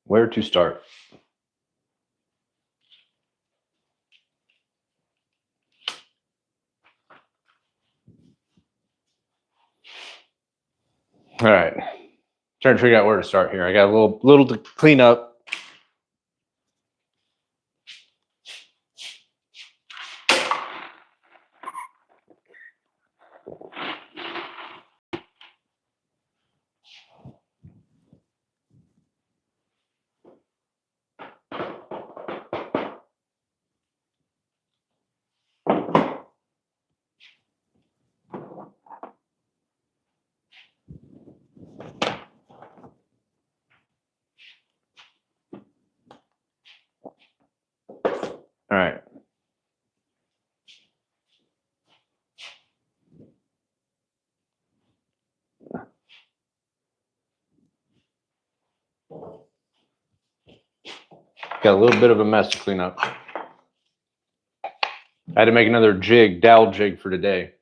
Where to start? All right. Trying to figure out where to start here. I got a little to clean up. All right. Got a little bit of a mess to clean up. I had to make another dowel jig for today.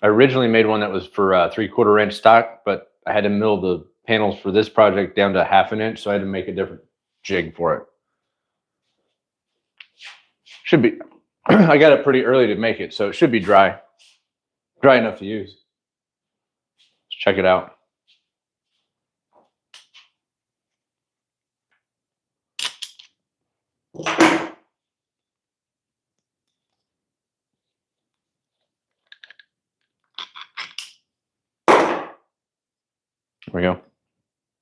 I originally made one that was for 3/4 inch stock, but I had to mill the panels for this project down to 1/2 inch, so I had to make a different jig for it. Should be, I got it pretty early to make it, so it should be dry enough to use. Let's check it out. There we go.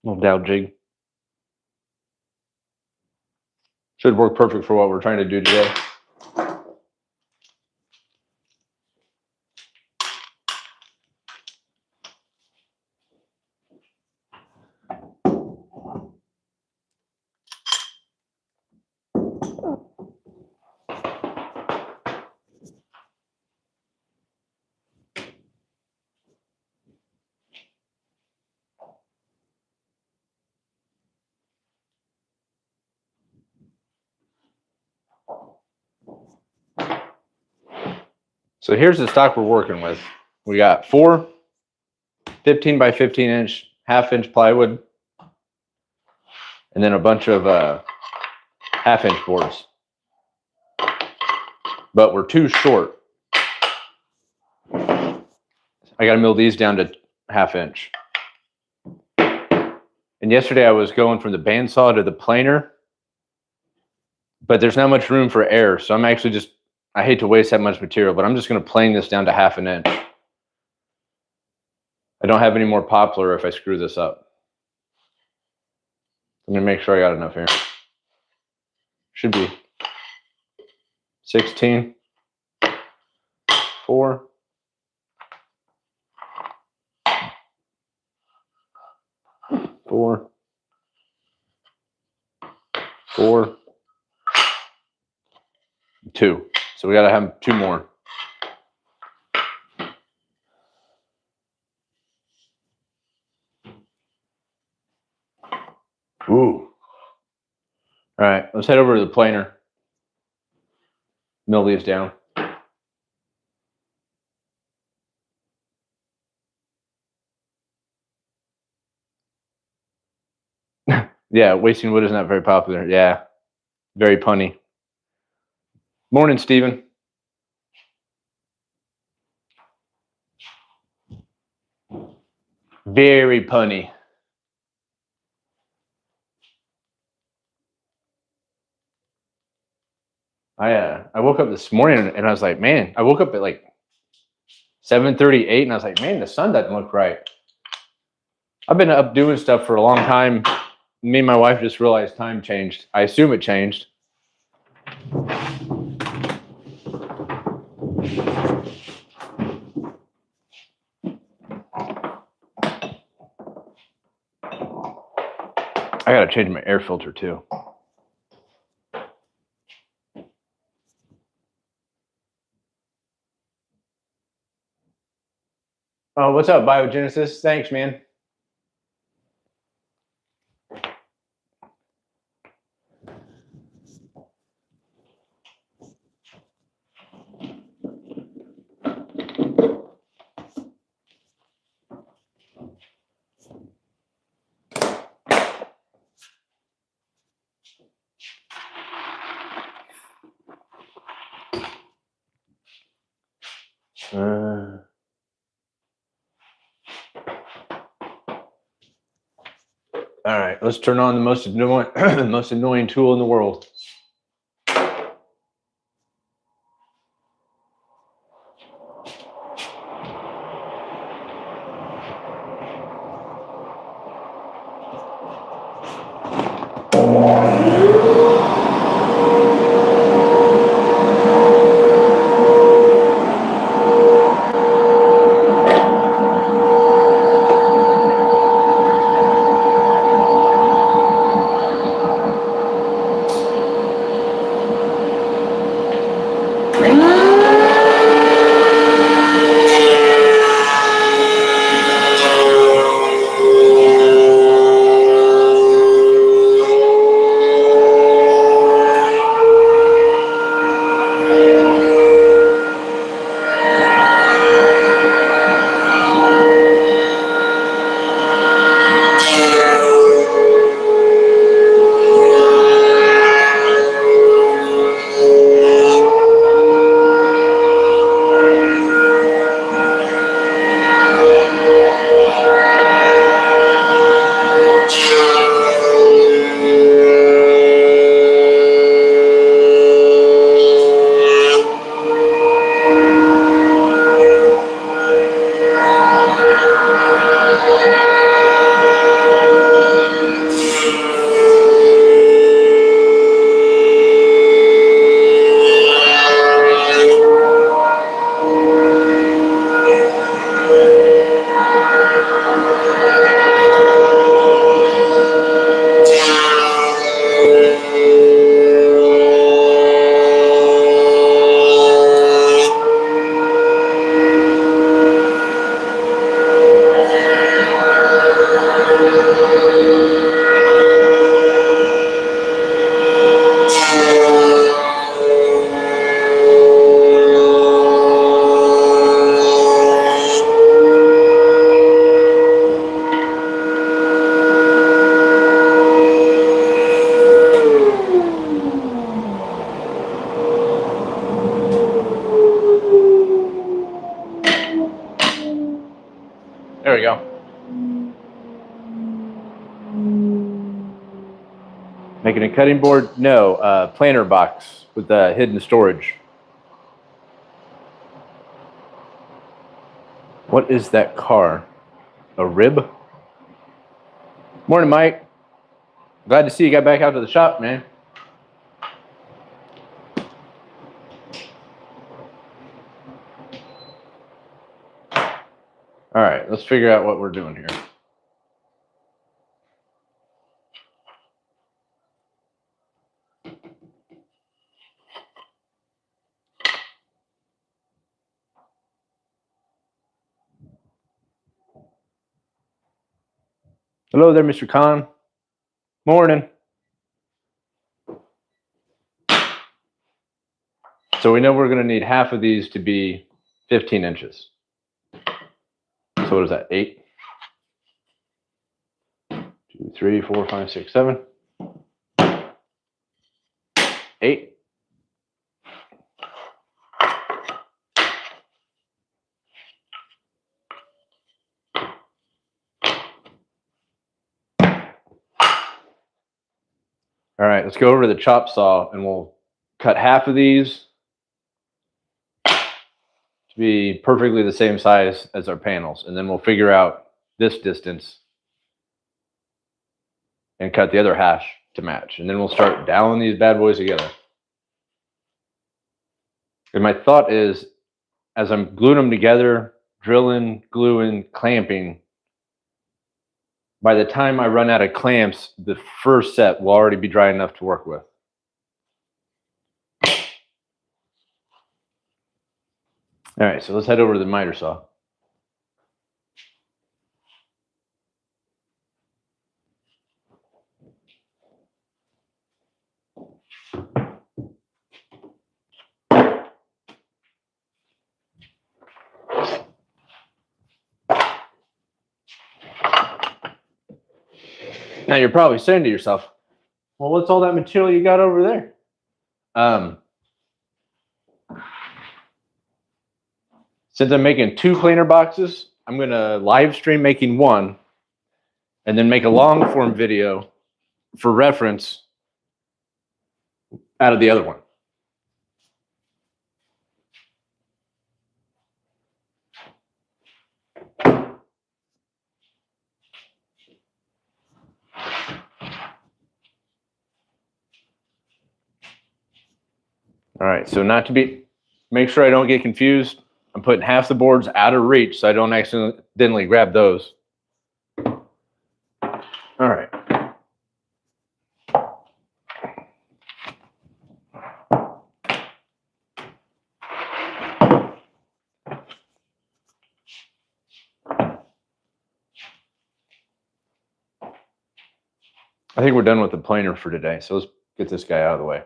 Little dowel jig. Should work perfect for what we're trying to do today. So here's the stock we're working with. We got 4 15 by 15 inch, 1/2 inch plywood, and then a bunch of 1/2 inch boards. But we're too short. I got to mill these down to 1/2 inch. And yesterday I was going from the bandsaw to the planer, but there's not much room for air. So I'm actually just, I hate to waste that much material, but I'm just going to plane this down to 1/2 inch. I don't have any more poplar if I screw this up. Let me make sure I got enough here. Should be 16, 4, 4, 4, 2. So we got to have 2 more. Ooh. All right, let's head over to the planer. Mill these down. Yeah, wasting wood is not very popular. Yeah, very punny. Morning, Stephen. Very punny. I woke up this morning and I was like, man, I woke up at like 7:38 and I was like, man, the sun doesn't look right. I've been up doing stuff for a long time. Me and my wife just realized time changed. I assume it changed. I gotta change my air filter too. Oh, what's up, Biogenesis? Thanks, man. All right, let's turn on the most annoying tool in the world. There we go. Making a cutting board? No, planter box with hidden storage. What is that car? A rib? Morning, Mike. Glad to see you got back out to the shop, man. All right, let's figure out what we're doing here. Hello there, Mr. Khan. Morning. So we know we're going to need half of these to be 15 inches. So what is that, 8? 2, 3, 4, 5, 6, 7. 8. All right, let's go over to the chop saw and we'll cut half of these to be perfectly the same size as our panels. And then we'll figure out this distance and cut the other half to match. And then we'll start doweling these bad boys together. And my thought is, as I'm gluing them together, drilling, gluing, clamping, by the time I run out of clamps, the first set will already be dry enough to work with. All right, so let's head over to the miter saw. Now you're probably saying to yourself, well, what's all that material you got over there? Since I'm making 2 planer boxes, I'm going to live stream making one and then make a long form video for reference out of the other one. All right, so make sure I don't get confused. I'm putting half the boards out of reach so I don't accidentally grab those. All right. I think we're done with the planer for today, so let's get this guy out of the way.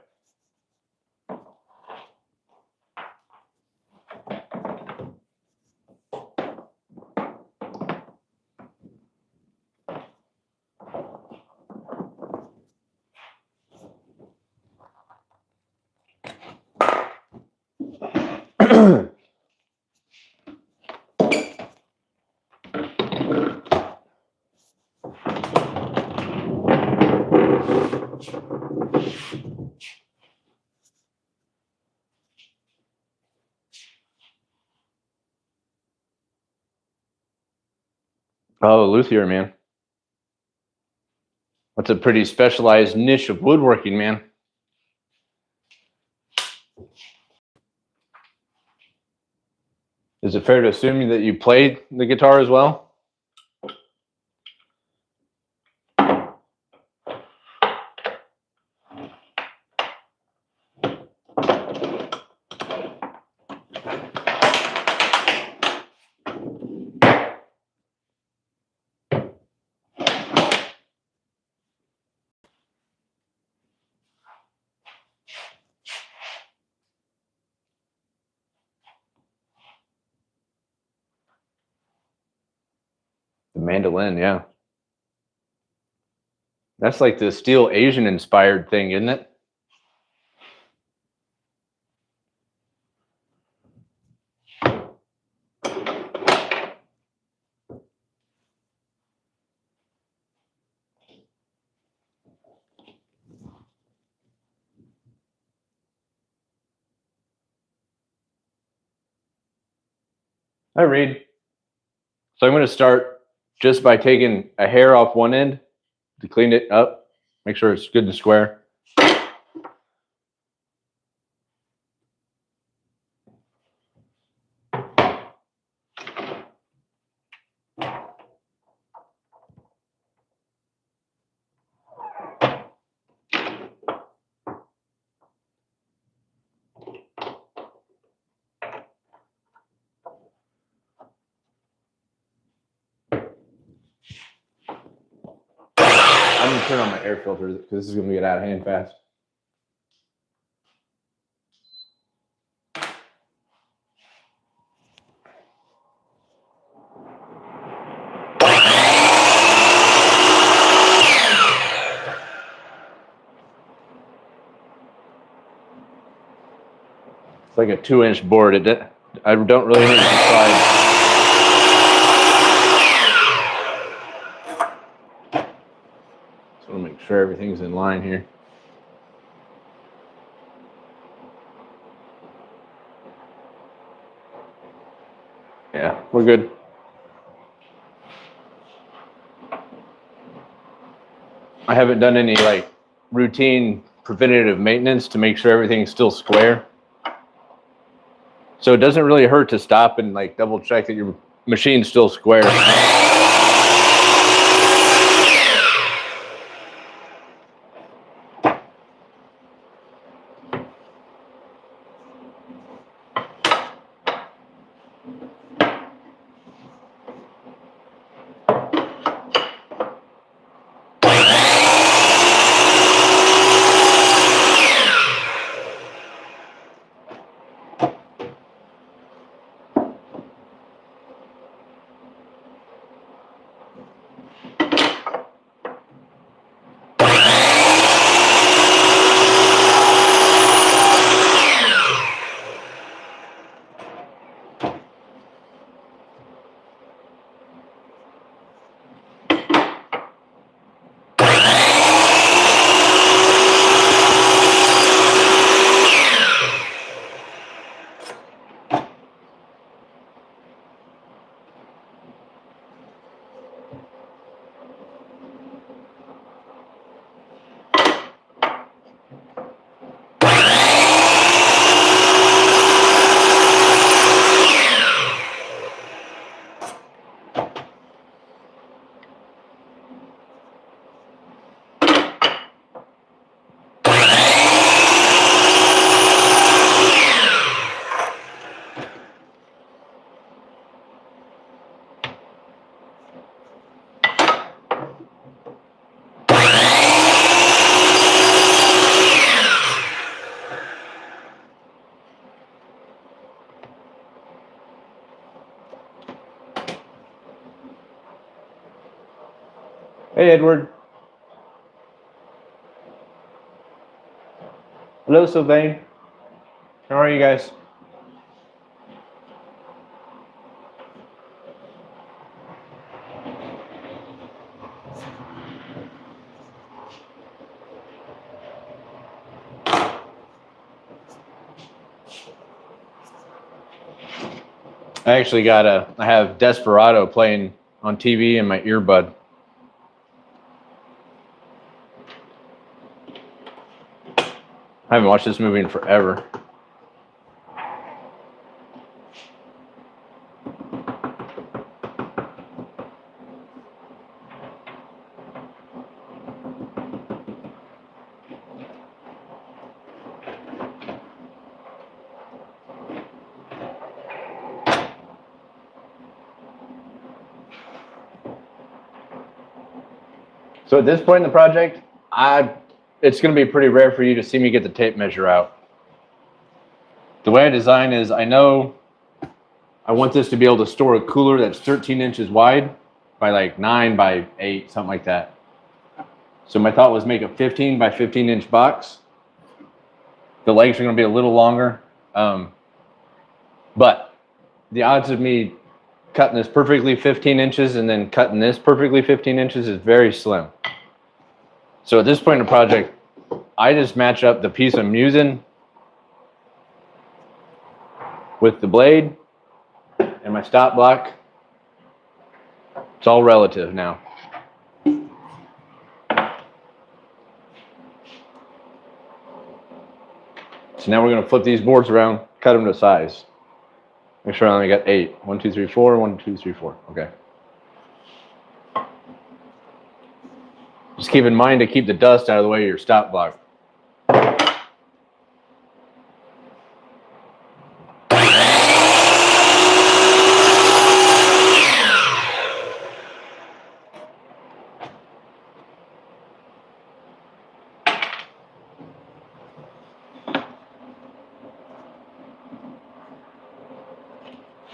Oh, luthier, man. That's a pretty specialized niche of woodworking, man. Is it fair to assume that you played the guitar as well? The mandolin, yeah. That's like the steel Asian inspired thing, isn't it? Hi, Reed. So I'm going to start just by taking a hair off one end to clean it up, make sure it's good and square. I'm going to turn on my air filter because this is going to get out of hand fast. It's like a 2-inch board. I don't really need to decide. Just want to make sure everything's in line here. Yeah, we're good. I haven't done any like routine preventative maintenance to make sure everything's still square. So it doesn't really hurt to stop and like double check that your machine's still square. Hey, Edward. Hello, Sylvain. How are you guys? I actually I have Desperado playing on TV in my earbud. I haven't watched this movie in forever. So at this point in the project, it's going to be pretty rare for you to see me get the tape measure out. The way I design is I know I want this to be able to store a cooler that's 13 inches wide by like 9 by 8, something like that. So my thought was make a 15 by 15 inch box. The legs are going to be a little longer. But the odds of me cutting this perfectly 15 inches and then cutting this perfectly 15 inches is very slim. So at this point in the project, I just match up the piece I'm using with the blade and my stop block. It's all relative now. So now we're going to flip these boards around, cut them to size. Make sure I only got 8. 1, 2, 3, 4. 1, 2, 3, 4. Okay. Just keep in mind to keep the dust out of the way of your stop block.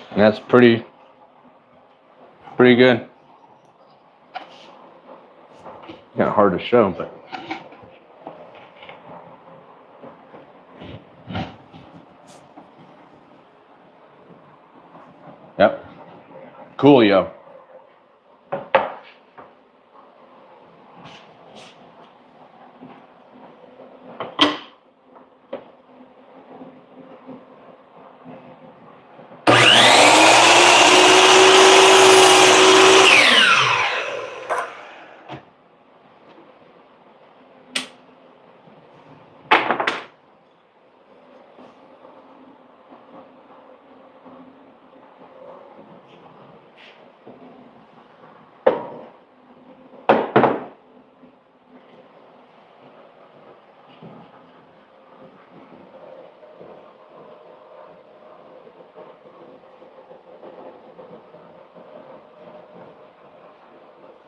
And that's pretty good. Kind of hard to show, but yep. Cool, yo.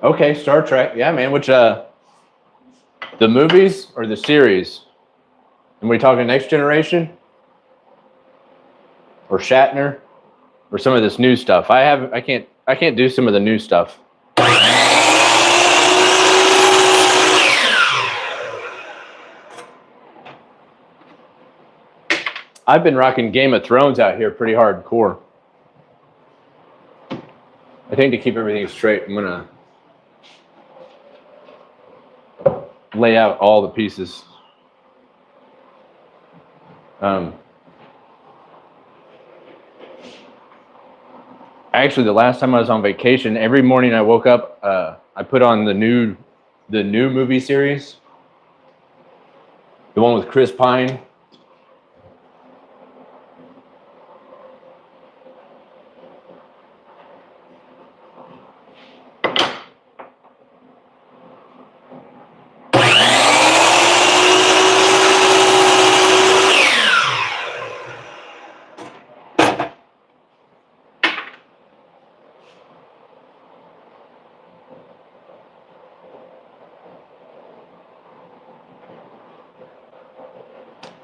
Okay, Star Trek. Yeah, man. Which the movies or the series? And we talking Next Generation or Shatner or some of this new stuff? I can't do some of the new stuff. I've been rocking Game of Thrones out here pretty hardcore. I think to keep everything straight, I'm gonna lay out all the pieces. Actually, the last time I was on vacation, every morning I woke up, I put on the new movie series, the one with Chris Pine.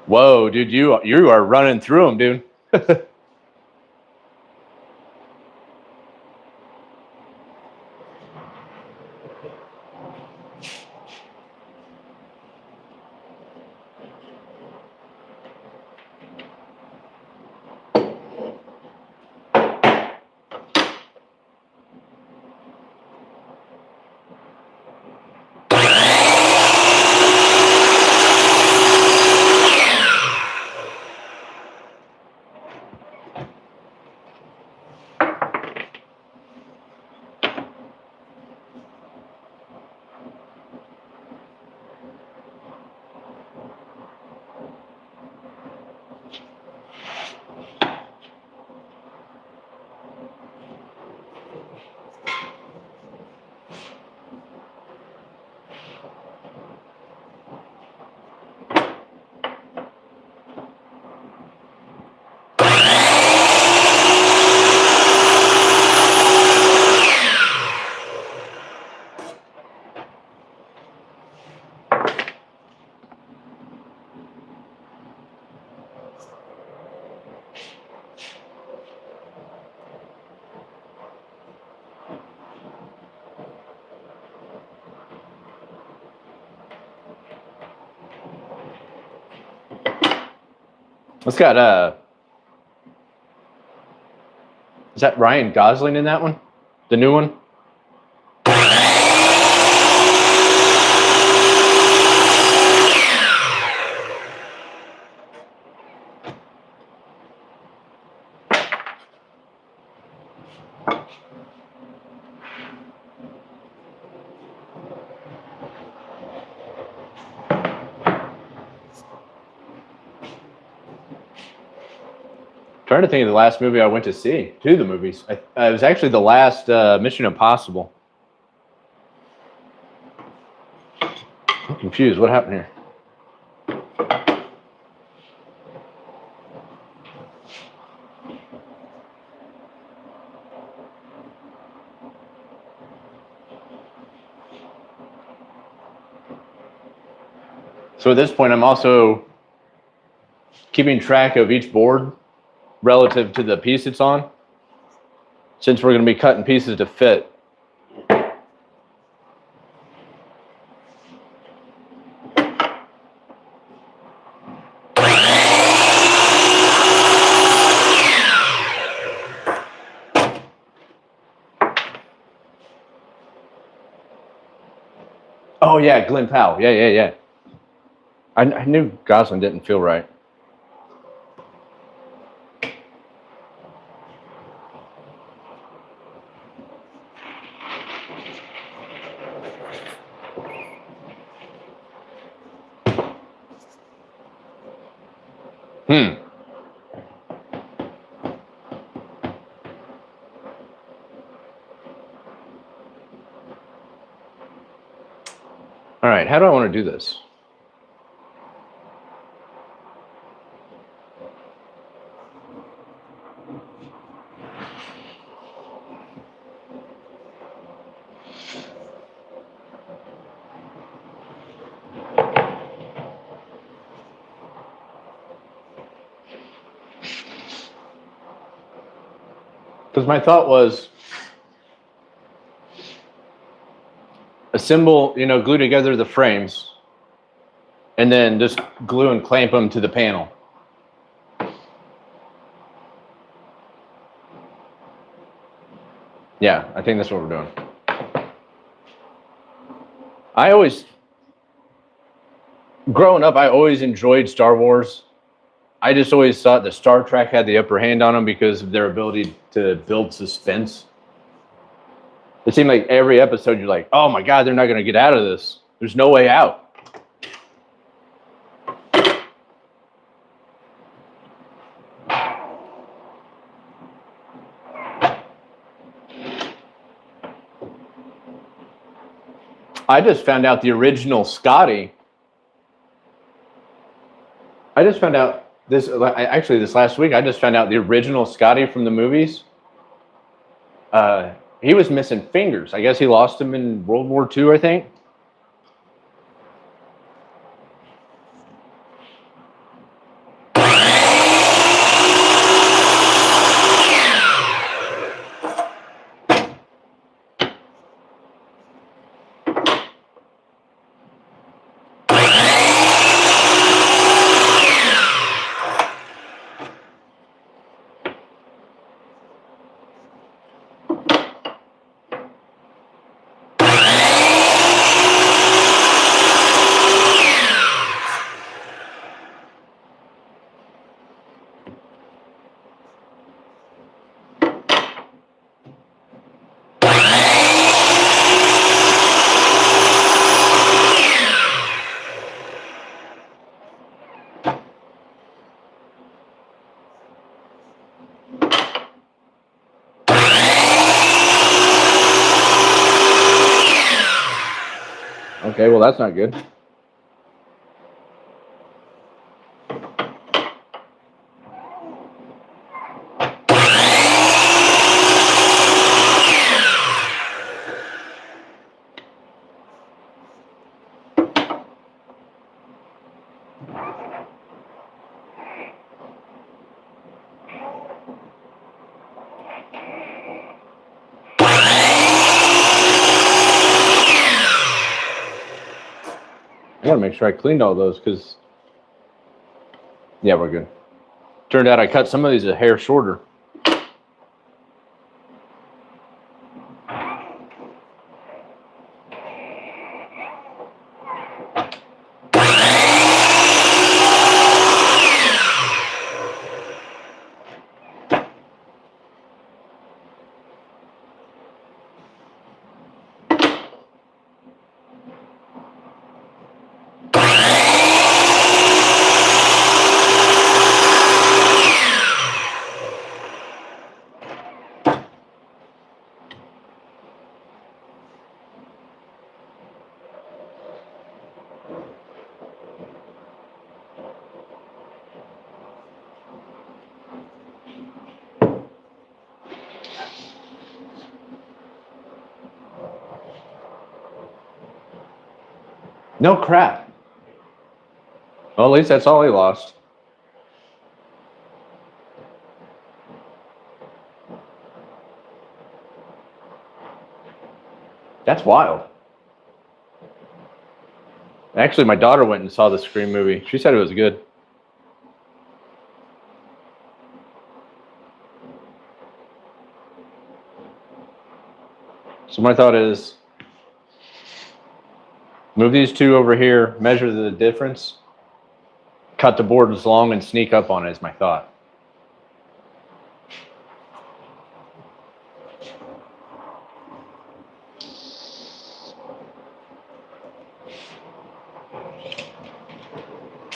Whoa, dude, you are running through them, dude. It's got is that Ryan Gosling in that one? The new one? Trying to think of the last movie I went to see. Two of the movies. It was actually the last Mission Impossible. I'm confused. What happened here? So at this point, I'm also keeping track of each board relative to the piece it's on, since we're going to be cutting pieces to fit. Oh yeah, Glenn Powell. Yeah. I knew Gosling didn't feel right. All right, how do I want to do this? Because my thought was assemble, glue together the frames, and then just glue and clamp them to the panel. Yeah, I think that's what we're doing. Growing up, I always enjoyed Star Wars. I just always thought that Star Trek had the upper hand on them because of their ability to build suspense. It seemed like every episode you're like, oh my God, they're not going to get out of this. There's no way out. I just found out the original Scotty. This last week, I just found out the original Scotty from the movies. He was missing fingers. I guess he lost them in World War II, I think. Okay, well, that's not good. I gotta make sure I cleaned all those because, yeah, we're good. Turned out I cut some of these a hair shorter. No crap. Well, at least that's all he lost. That's wild. Actually, my daughter went and saw the Scream movie. She said it was good. So my thought is, move these two over here, measure the difference, cut the board as long, and sneak up on it is my thought.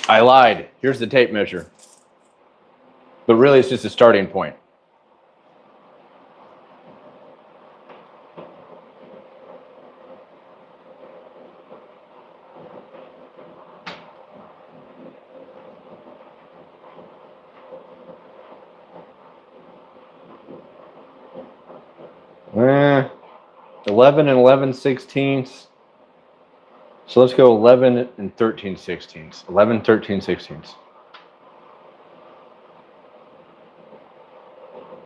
I lied. Here's the tape measure. But really, it's just a starting point. Eh, 11 and 11/16. So let's go 11 and 13/16. 11, 13/16.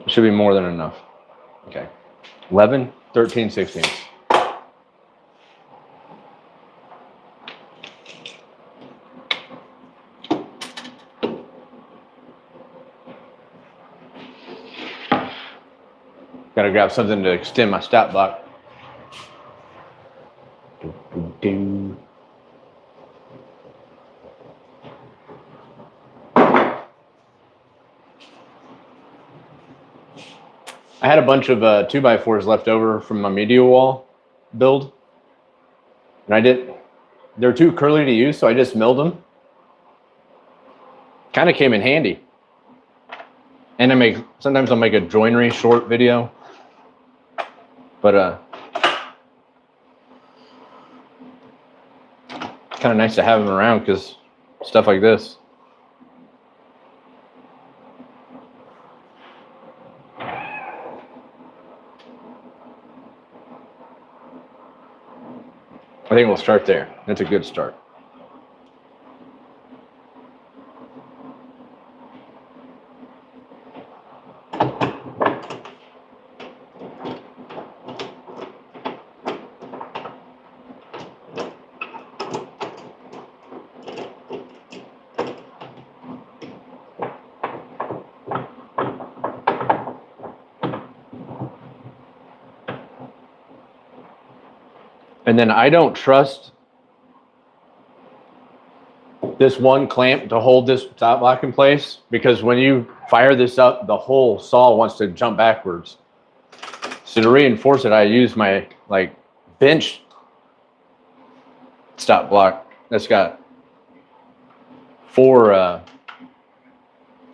It should be more than enough. Okay. 11, 13/16. Gotta grab something to extend my stop block. I had a bunch of 2x4s left over from my media wall build. And they're too curly to use, so I just milled them. Kind of came in handy. And sometimes I'll make a joinery short video. But kind of nice to have them around because stuff like this. I think we'll start there. That's a good start. And then I don't trust this one clamp to hold this stop block in place because when you fire this up, the whole saw wants to jump backwards. So to reinforce it, I use my bench stop block that's got 4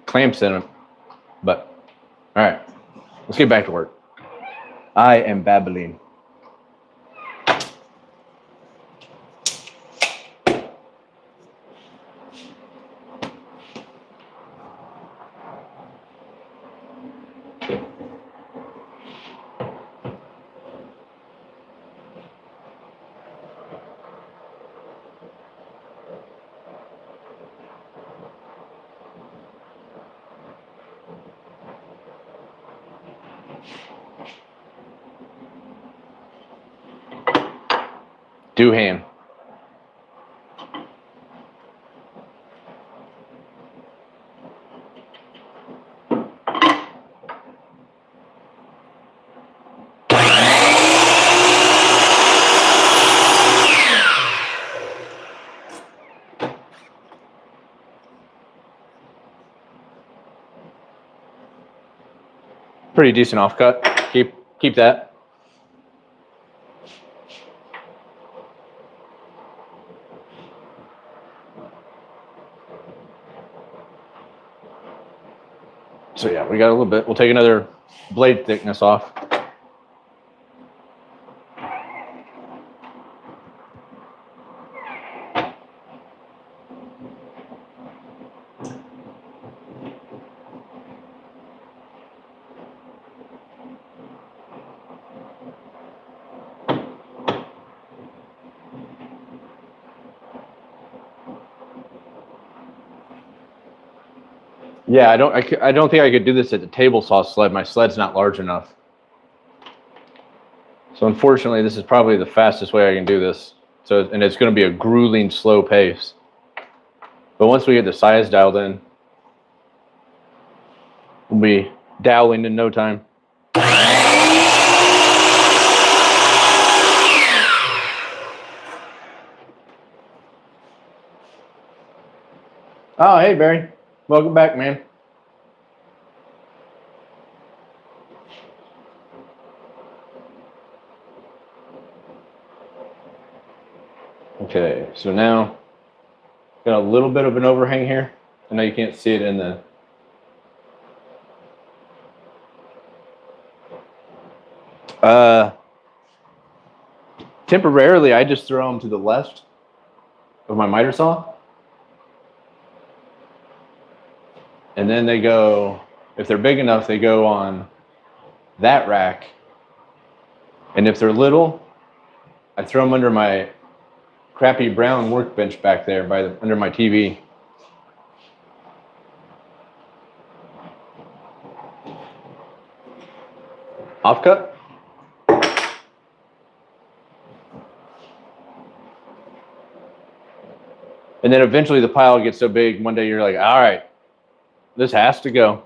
clamps in it. But all right, let's get back to work. I am babbling. Do hand. Pretty decent offcut. Keep that. So yeah, we got a little bit. We'll take another blade thickness off. Yeah, I don't think I could do this at the table saw sled. My sled's not large enough. So unfortunately, this is probably the fastest way I can do this. So, and it's going to be a grueling, slow pace. But once we get the size dialed in, we'll be doweling in no time. Oh, hey, Barry. Welcome back, man. Okay, so now got a little bit of an overhang here. I know you can't see it in the temporarily I just throw them to the left of my miter saw. And then they go, if they're big enough, they go on that rack. And if they're little, I throw them under my crappy brown workbench back there under my TV. Offcut. And then eventually the pile gets so big, one day you're like, all right, this has to go.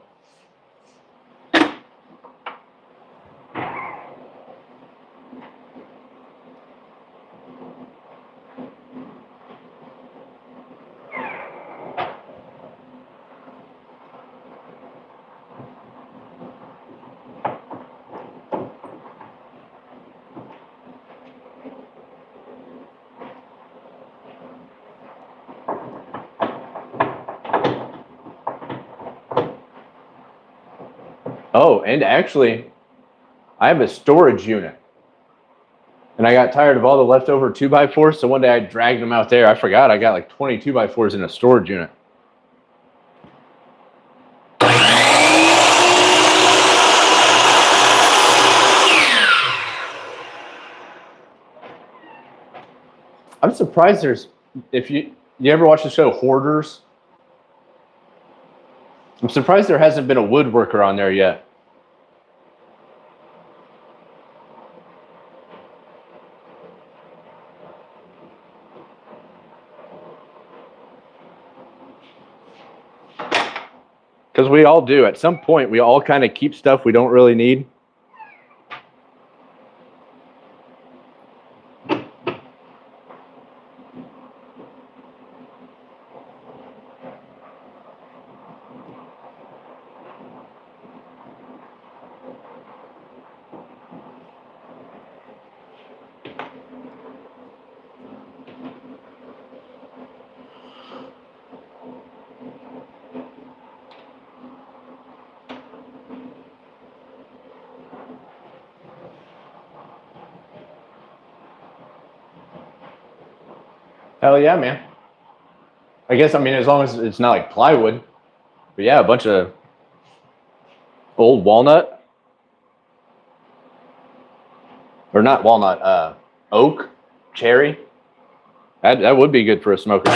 Oh, and actually, I have a storage unit. And I got tired of all the leftover 2x4s, so one day I dragged them out there. I forgot I got like 20 2x4s in a storage unit. I'm surprised there's, if you ever watch the show Hoarders? I'm surprised there hasn't been a woodworker on there yet. Because we all do. At some point, we all kind of keep stuff we don't really need. Hell yeah, man. I guess, I mean, as long as it's not like plywood. But yeah, a bunch of old walnut. Or not walnut, oak, cherry. That would be good for a smoker.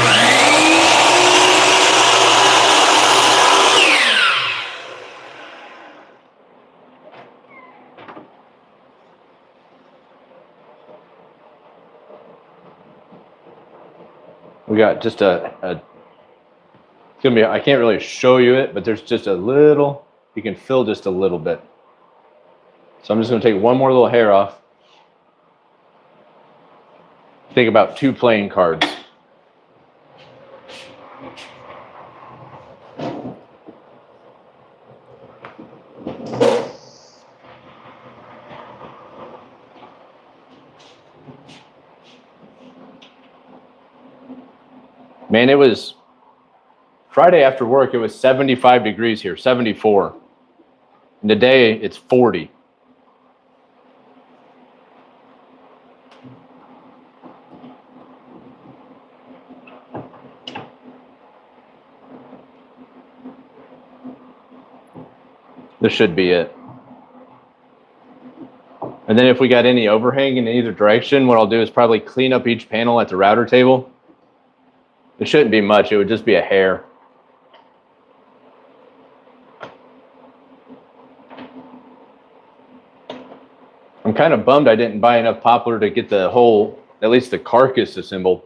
We got just it's gonna be, I can't really show you it, but there's just a little, you can fill just a little bit. So I'm just gonna take one more little hair off. Think about 2 playing cards. Man, it was Friday after work. It was 75 degrees here, 74. And today it's 40. This should be it. And then if we got any overhang in either direction, what I'll do is probably clean up each panel at the router table. It shouldn't be much. It would just be a hair. I'm kind of bummed I didn't buy enough poplar to get the whole, at least the carcass assembled.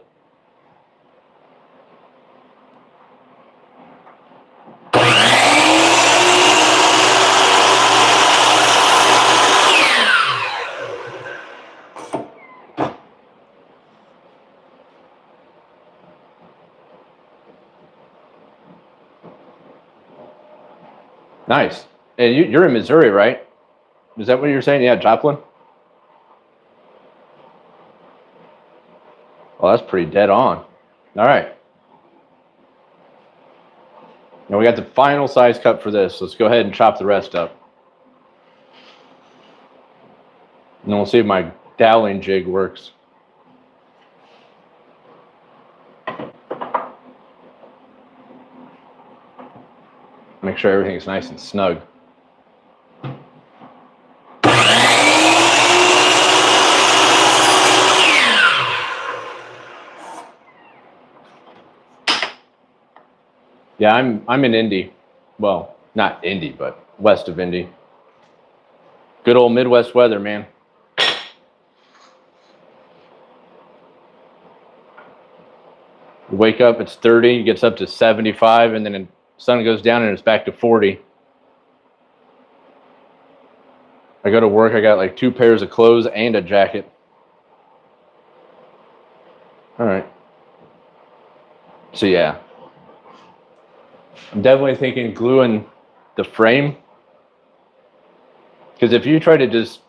Nice. And you're in Missouri, right? Is that what you're saying? Yeah, Joplin? Well, that's pretty dead on. All right. Now we got the final size cut for this. Let's go ahead and chop the rest up. And then we'll see if my doweling jig works. Make sure everything's nice and snug. Yeah, I'm in Indy. Well, not Indy, but west of Indy. Good old Midwest weather, man. You wake up, it's 30, it gets up to 75, and then the sun goes down and it's back to 40. I go to work, I got like 2 pairs of clothes and a jacket. All right. So yeah. I'm definitely thinking gluing the frame. Because if you try to just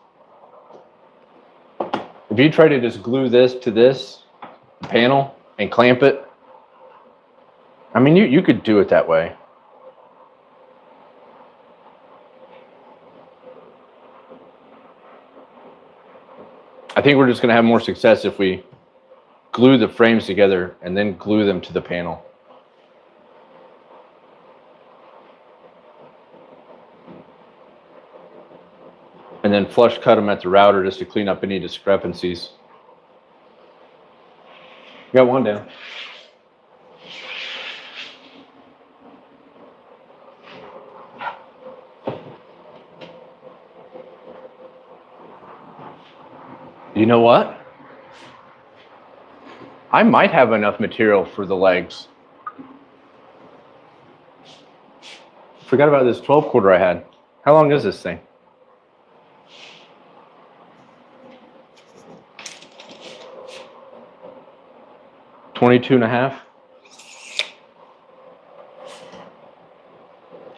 glue this to this panel and clamp it, I mean, you could do it that way. I think we're just going to have more success if we glue the frames together and then glue them to the panel. And then flush cut them at the router just to clean up any discrepancies. Got one down. You know what? I might have enough material for the legs. Forgot about this 12 quarter I had. How long is this thing? $22.5.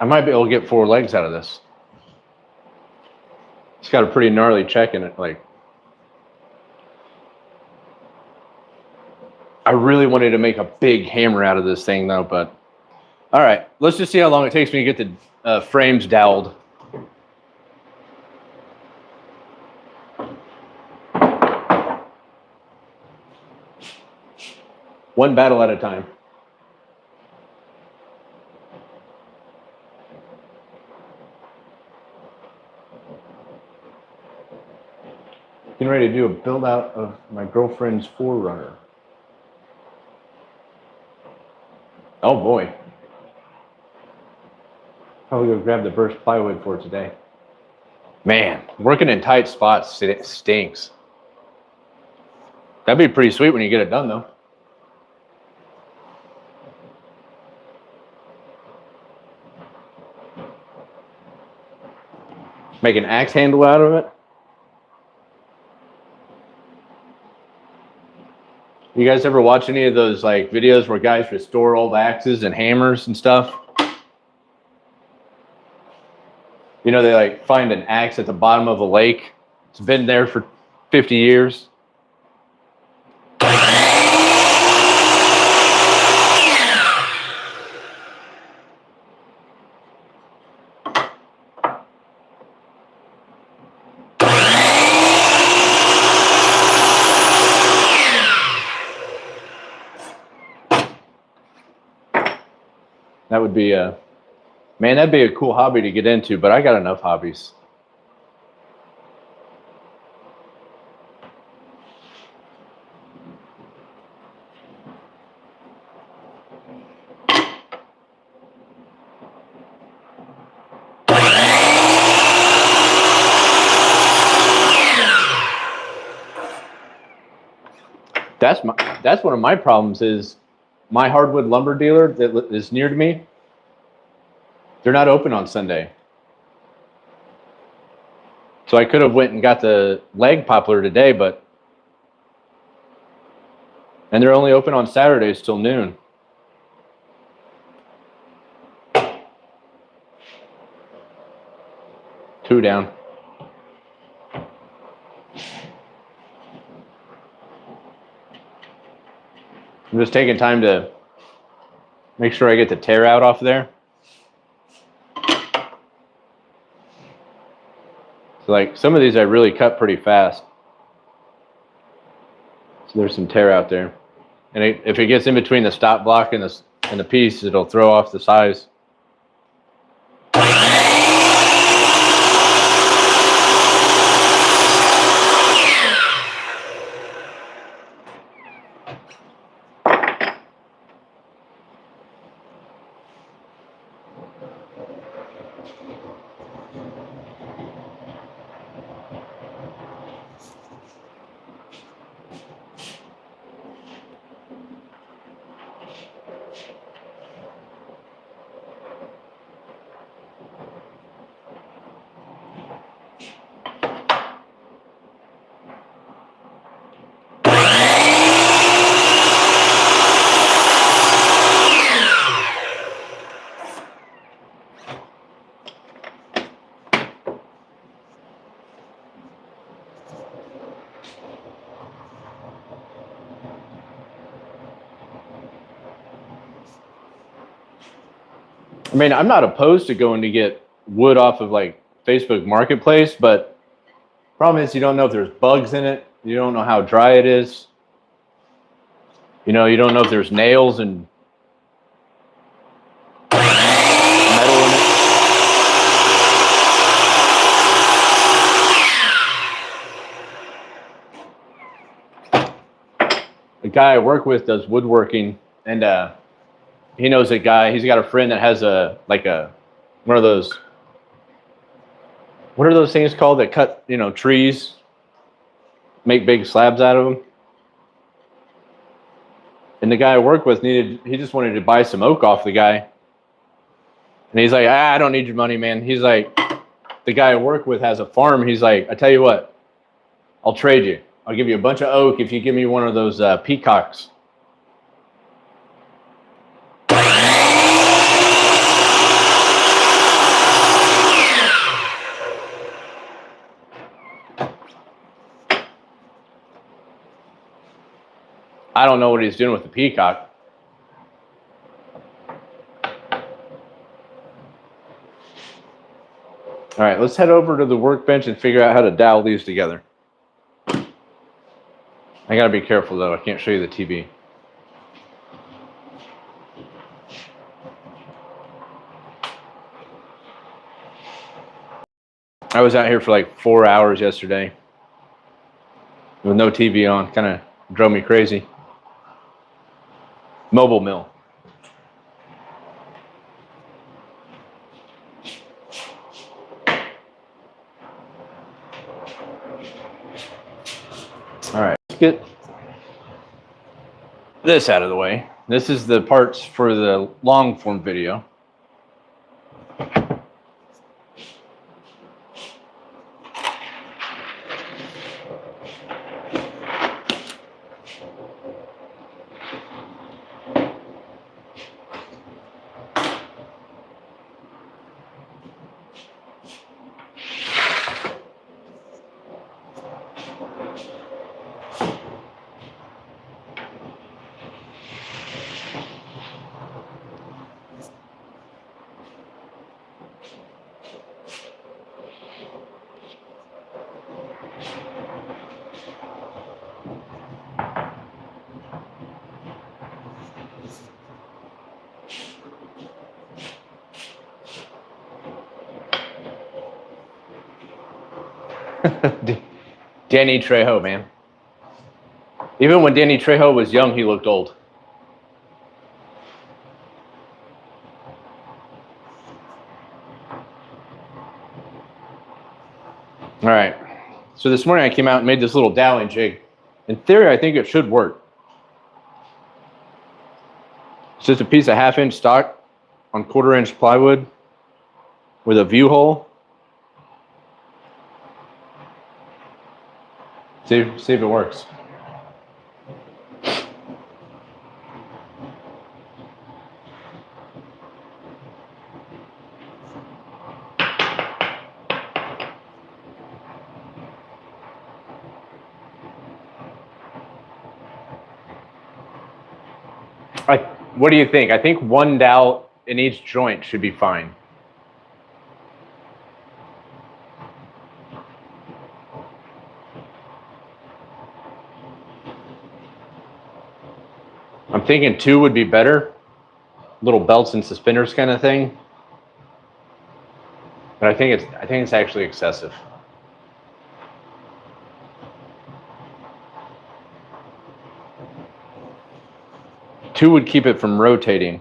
I might be able to get 4 legs out of this. It's got a pretty gnarly check in it. Like, I really wanted to make a big hammer out of this thing though, but all right, let's just see how long it takes me to get the frames doweled. One battle at a time. Getting ready to do a build out of my girlfriend's 4Runner. Oh boy. Probably go grab the burst plywood for today. Man, working in tight spots stinks. That'd be pretty sweet when you get it done though. Make an axe handle out of it. You guys ever watch any of those like videos where guys restore old axes and hammers and stuff? You know, they like find an axe at the bottom of a lake. It's been there for 50 years. That would be man, that'd be a cool hobby to get into, but I got enough hobbies. That's one of my problems is my hardwood lumber dealer that is near to me. They're not open on Sunday. So I could have went and got the leg poplar today, and they're only open on Saturdays till noon. Two down. I'm just taking time to make sure I get the tear out off there. So like some of these I really cut pretty fast. So there's some tear out there. And if it gets in between the stop block and the piece, it'll throw off the size. I mean, I'm not opposed to going to get wood off of like Facebook Marketplace, but problem is you don't know if there's bugs in it. You don't know how dry it is. You know, you don't know if there's nails and metal in it. The guy I work with does woodworking, and he knows a guy. He's got a friend that has one of those. What are those things called that cut, trees, make big slabs out of them? And the guy I work with he just wanted to buy some oak off the guy. And he's like, I don't need your money, man. He's like, the guy I work with has a farm. He's like, I tell you what, I'll trade you. I'll give you a bunch of oak if you give me one of those peacocks. I don't know what he's doing with the peacock. All right, let's head over to the workbench and figure out how to dowel these together. I gotta be careful though, I can't show you the TV. I was out here for like 4 hours yesterday with no TV on, kind of drove me crazy. Mobile mill. All right, let's get this out of the way. This is the parts for the long form video. Danny Trejo, man. Even when Danny Trejo was young, he looked old. All right. So this morning I came out and made this little doweling jig. In theory, I think it should work. It's just a piece of 1/2 inch stock on 1/4 inch plywood with a view hole. See if it works. What do you think? I think 1 dowel in each joint should be fine. I'm thinking 2 would be better. Little belts and suspenders kind of thing. But I think it's actually excessive. Two would keep it from rotating.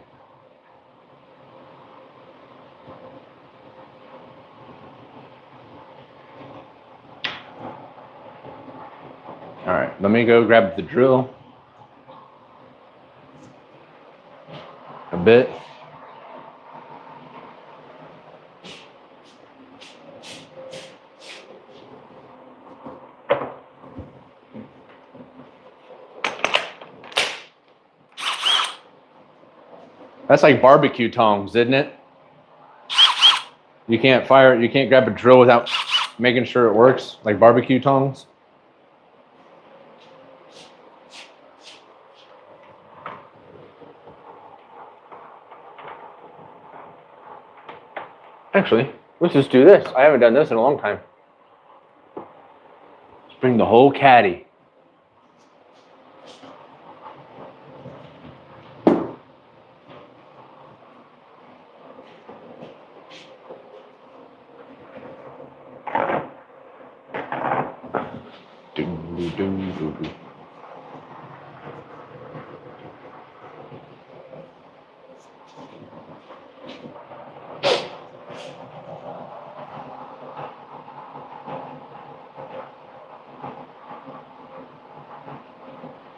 All right, let me go grab the drill. A bit. That's like barbecue tongs, isn't it? You can't grab a drill without making sure it works, like barbecue tongs. Actually, let's just do this. I haven't done this in a long time. Let's bring the whole caddy.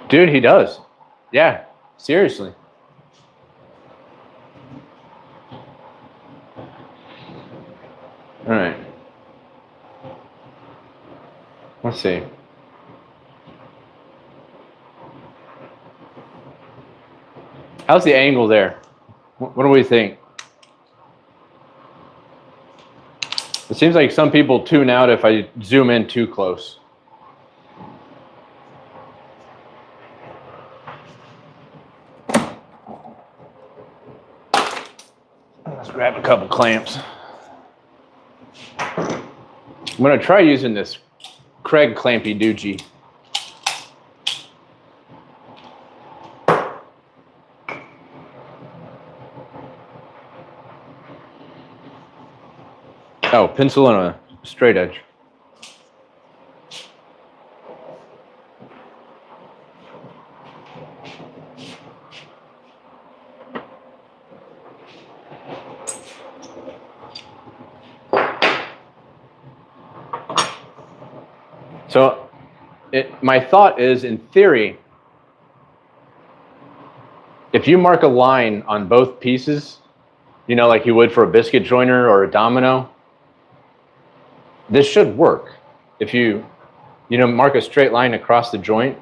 Dude, he does. Yeah, seriously. All right. Let's see. How's the angle there? What do we think? It seems like some people tune out if I zoom in too close. Let's grab a couple clamps. I'm going to try using this Craig clampy doogie. Oh, pencil and a straight edge. So my thought is, in theory, if you mark a line on both pieces, you know, like you would for a biscuit joiner or a domino, this should work. If you mark a straight line across the joint.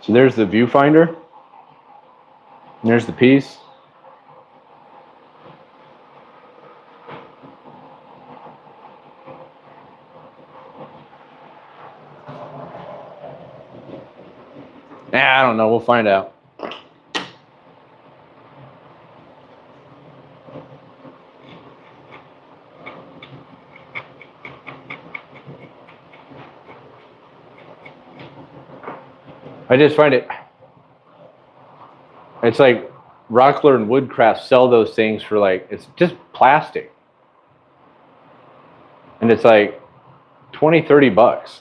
So there's the viewfinder, and there's the piece. I don't know, we'll find out. I just find it's like Rockler and Woodcraft sell those things for like, it's just plastic. And it's like 20, 30 bucks.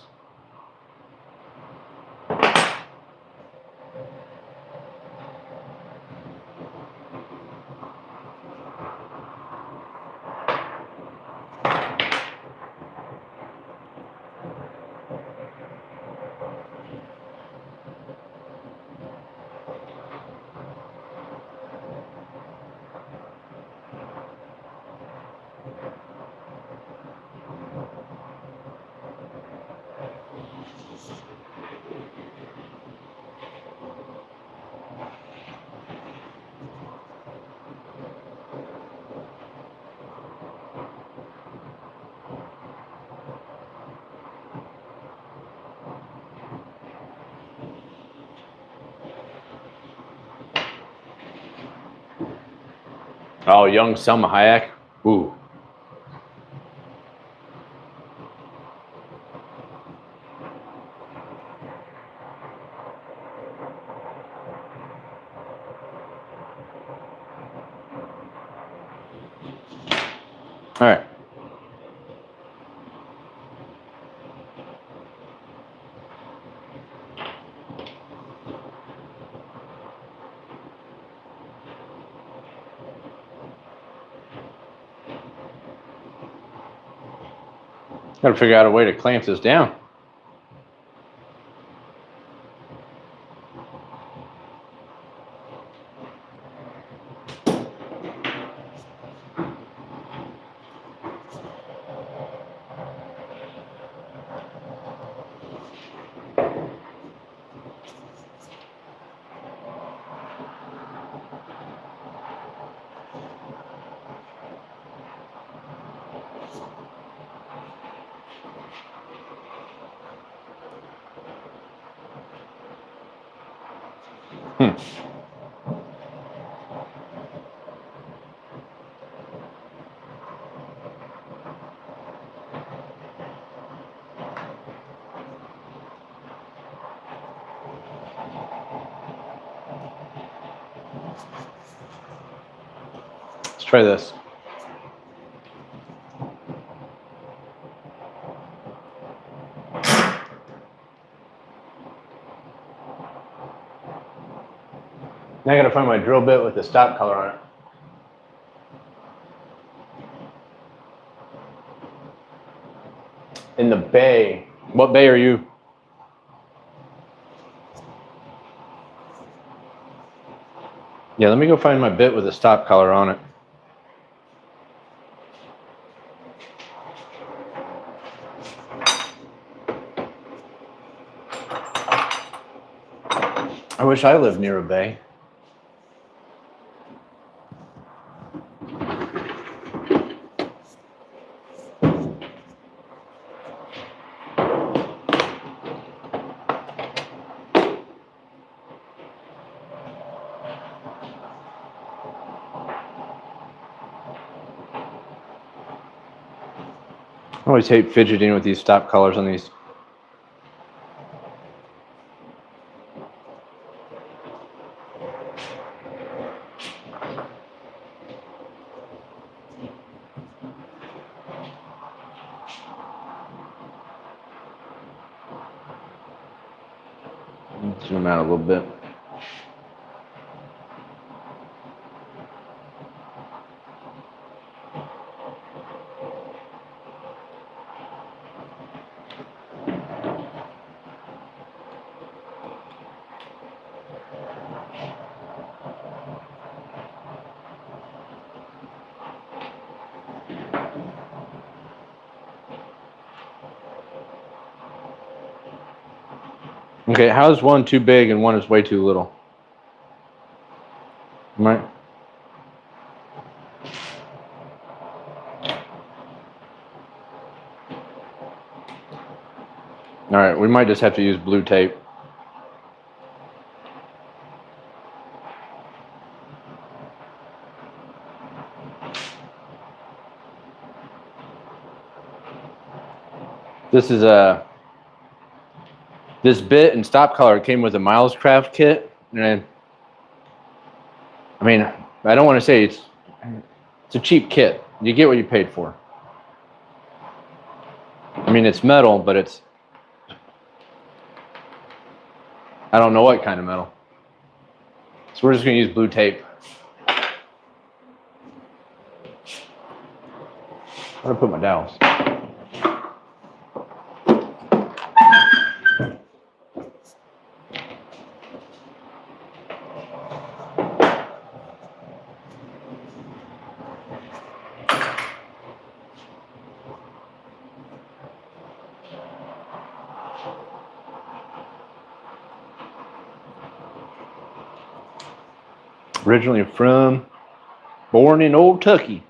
Oh, young Selma Hayek. Ooh. All right. Got to figure out a way to clamp this down. Let's try this. Now I got to find my drill bit with the stop color on it. In the bay. What bay are you? Yeah, let me go find my bit with the stop color on it. I wish I lived near a bay. I always hate fidgeting with these stop colors on these. Zoom out a little bit. Okay, how is one too big and one is way too little? Right. All right, we might just have to use blue tape. This This bit and stop collar came with a Miles Craft kit, and I mean, I don't want to say it's a cheap kit. You get what you paid for. I mean, it's metal, but it's, I don't know what kind of metal. So we're just going to use blue tape. I'm going to put my dowels. Originally born in Old Tucky.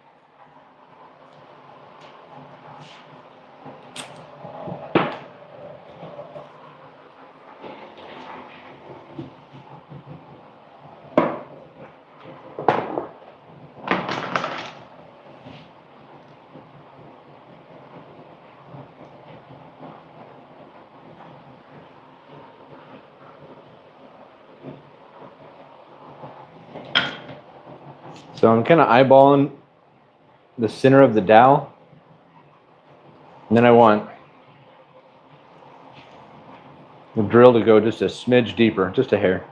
So I'm kind of eyeballing the center of the dowel. And then I want the drill to go just a smidge deeper, just a hair.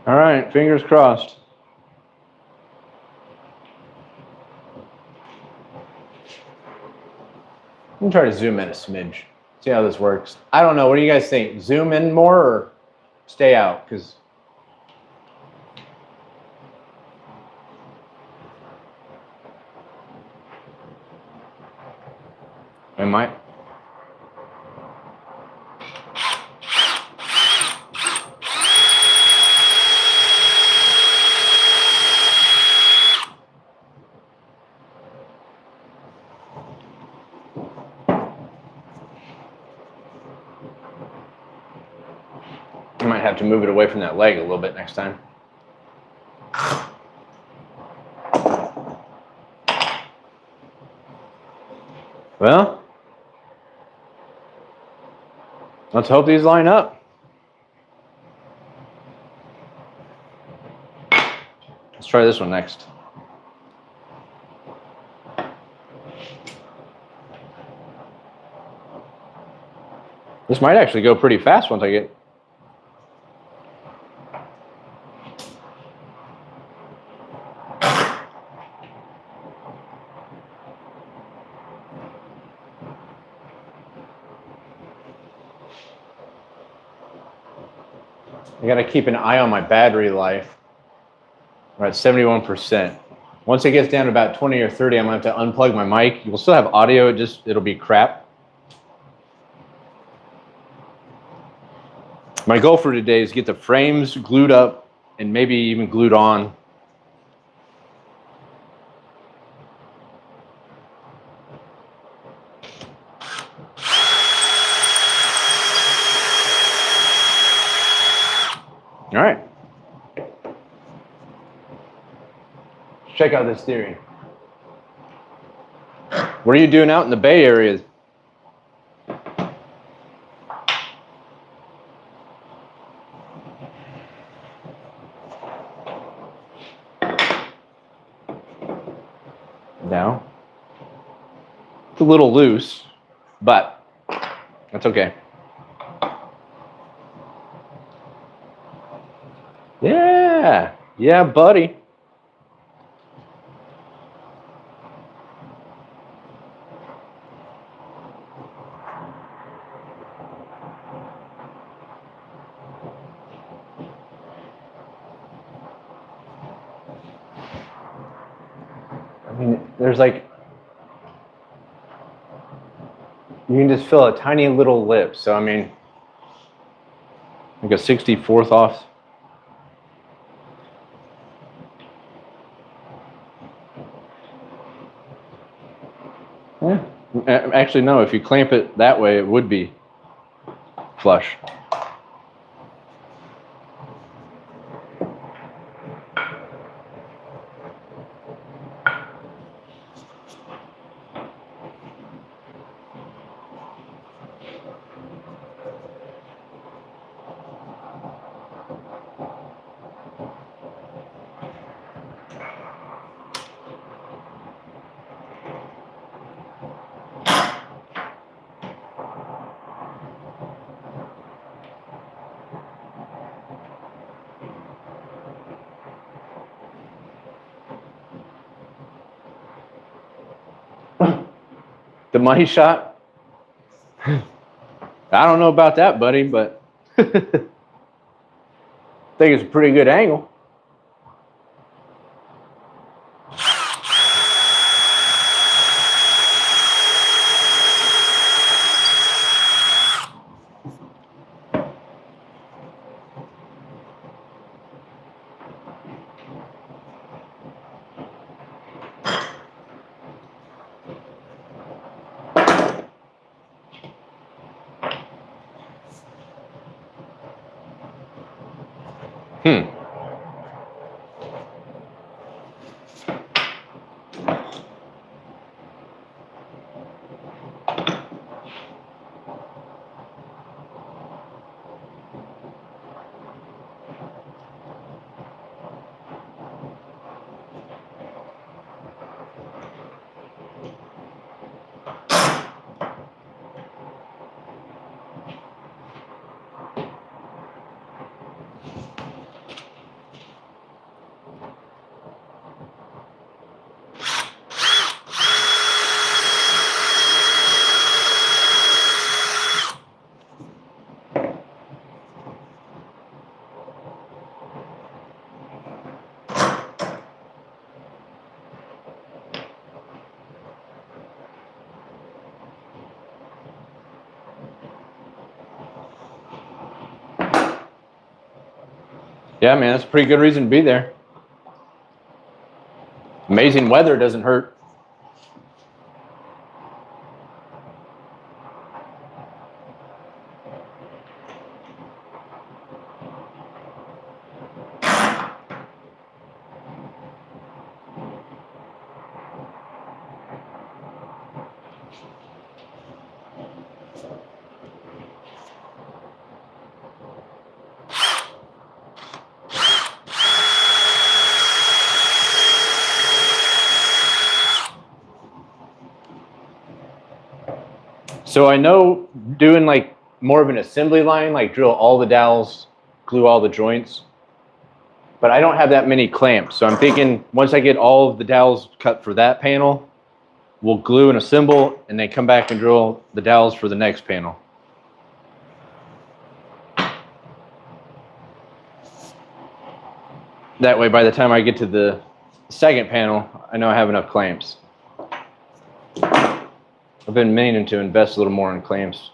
All right, fingers crossed. I'm gonna try to zoom in a smidge. See how this works. I don't know. What do you guys think? Zoom in more or stay out? Because I might. I might have to move it away from that leg a little bit next time. Well, let's hope these line up. Let's try this one next. This might actually go pretty fast once I get. I gotta keep an eye on my battery life. We're at 71%. Once it gets down to about 20 or 30, I'm gonna have to unplug my mic. You'll still have audio, it'll be crap. My goal for today is get the frames glued up and maybe even glued on. All right. Check out this theory. What are you doing out in the Bay Area? Now, it's a little loose, but that's okay. Yeah, buddy. I mean, there's like, you can just fill a tiny little lip. So, I mean, like a 64th off. Yeah. Actually, no, if you clamp it that way, it would be flush. The money shot? I don't know about that, buddy, but I think it's a pretty good angle. Yeah, man, that's a pretty good reason to be there. Amazing weather doesn't hurt. So I know doing like more of an assembly line, like drill all the dowels, glue all the joints, but I don't have that many clamps. So I'm thinking once I get all of the dowels cut for that panel, we'll glue and assemble and then come back and drill the dowels for the next panel. That way, by the time I get to the second panel, I know I have enough clamps. I've been meaning to invest a little more in clamps.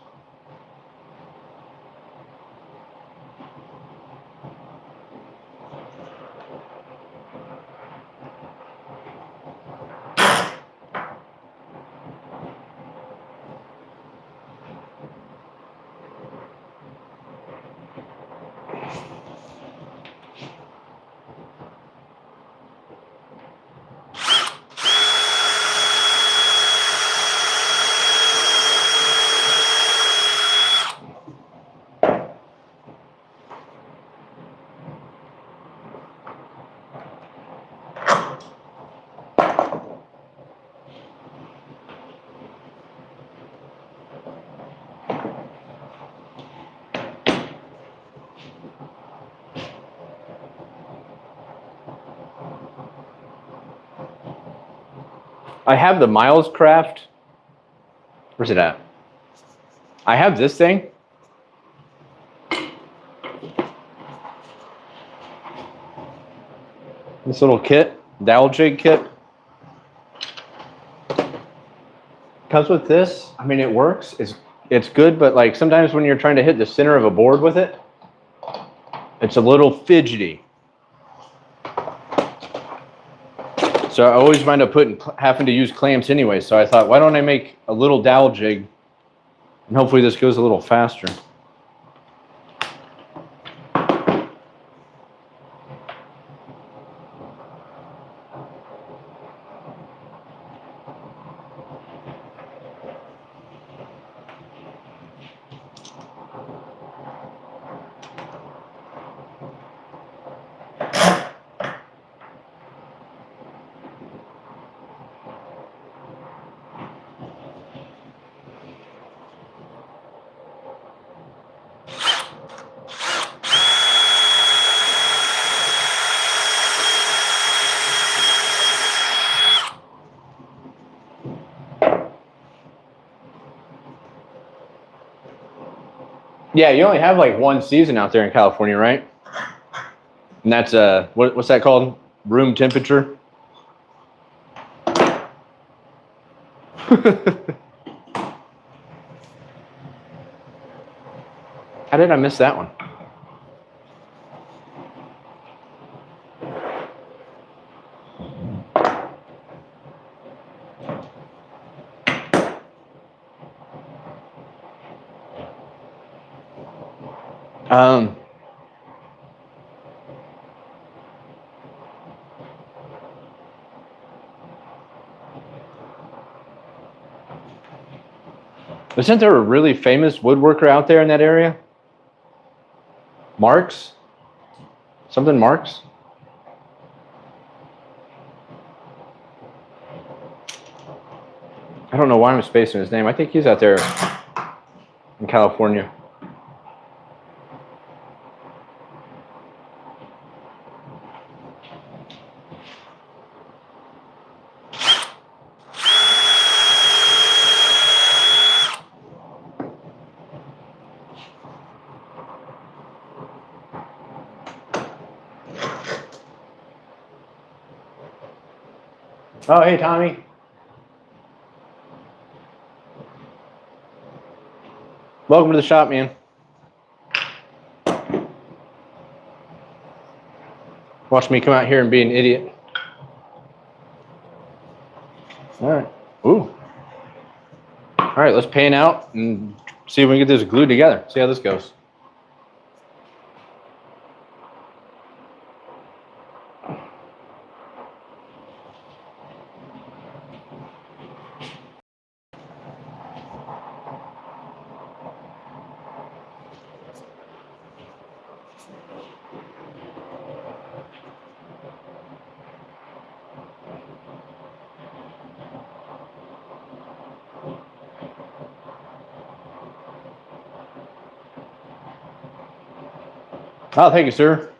I have the Miles Craft. Where's it at? I have this thing. This little kit, dowel jig kit. Comes with this. I mean, it works. It's good, but like sometimes when you're trying to hit the center of a board with it, it's a little fidgety. So I always wind up having to use clamps anyway. So I thought, why don't I make a little dowel jig, and hopefully this goes a little faster. Yeah, you only have like one season out there in California, right? And that's what's that called? Room temperature. How did I miss that one? Isn't there a really famous woodworker out there in that area? Marks? Something Marks? I don't know why I'm spacing his name. I think he's out there in California. Oh, hey, Tommy. Welcome to the shop, man. Watch me come out here and be an idiot. All right. Ooh. All right, let's pan out and see if we can get this glued together. See how this goes. Oh, thank you, sir.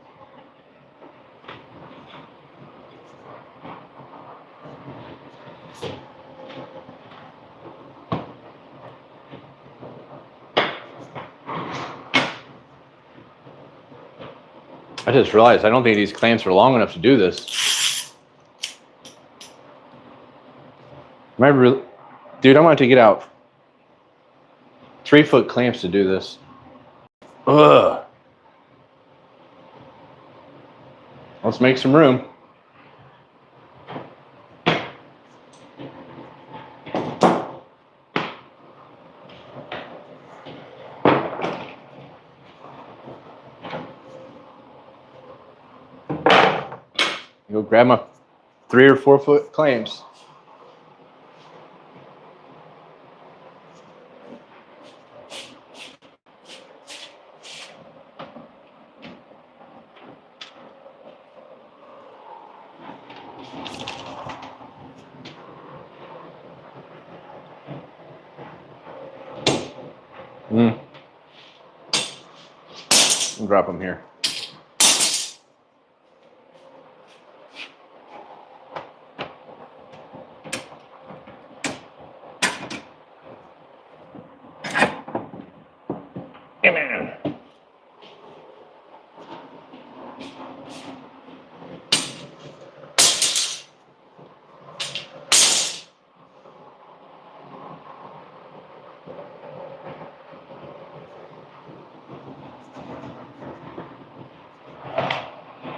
I just realized I don't think these clamps are long enough to do this. Am I really? Dude, I'm going to get out 3-foot clamps to do this. Ugh. Let's make some room. Go grab my 3 or 4 foot clamps. And drop them here. Come on.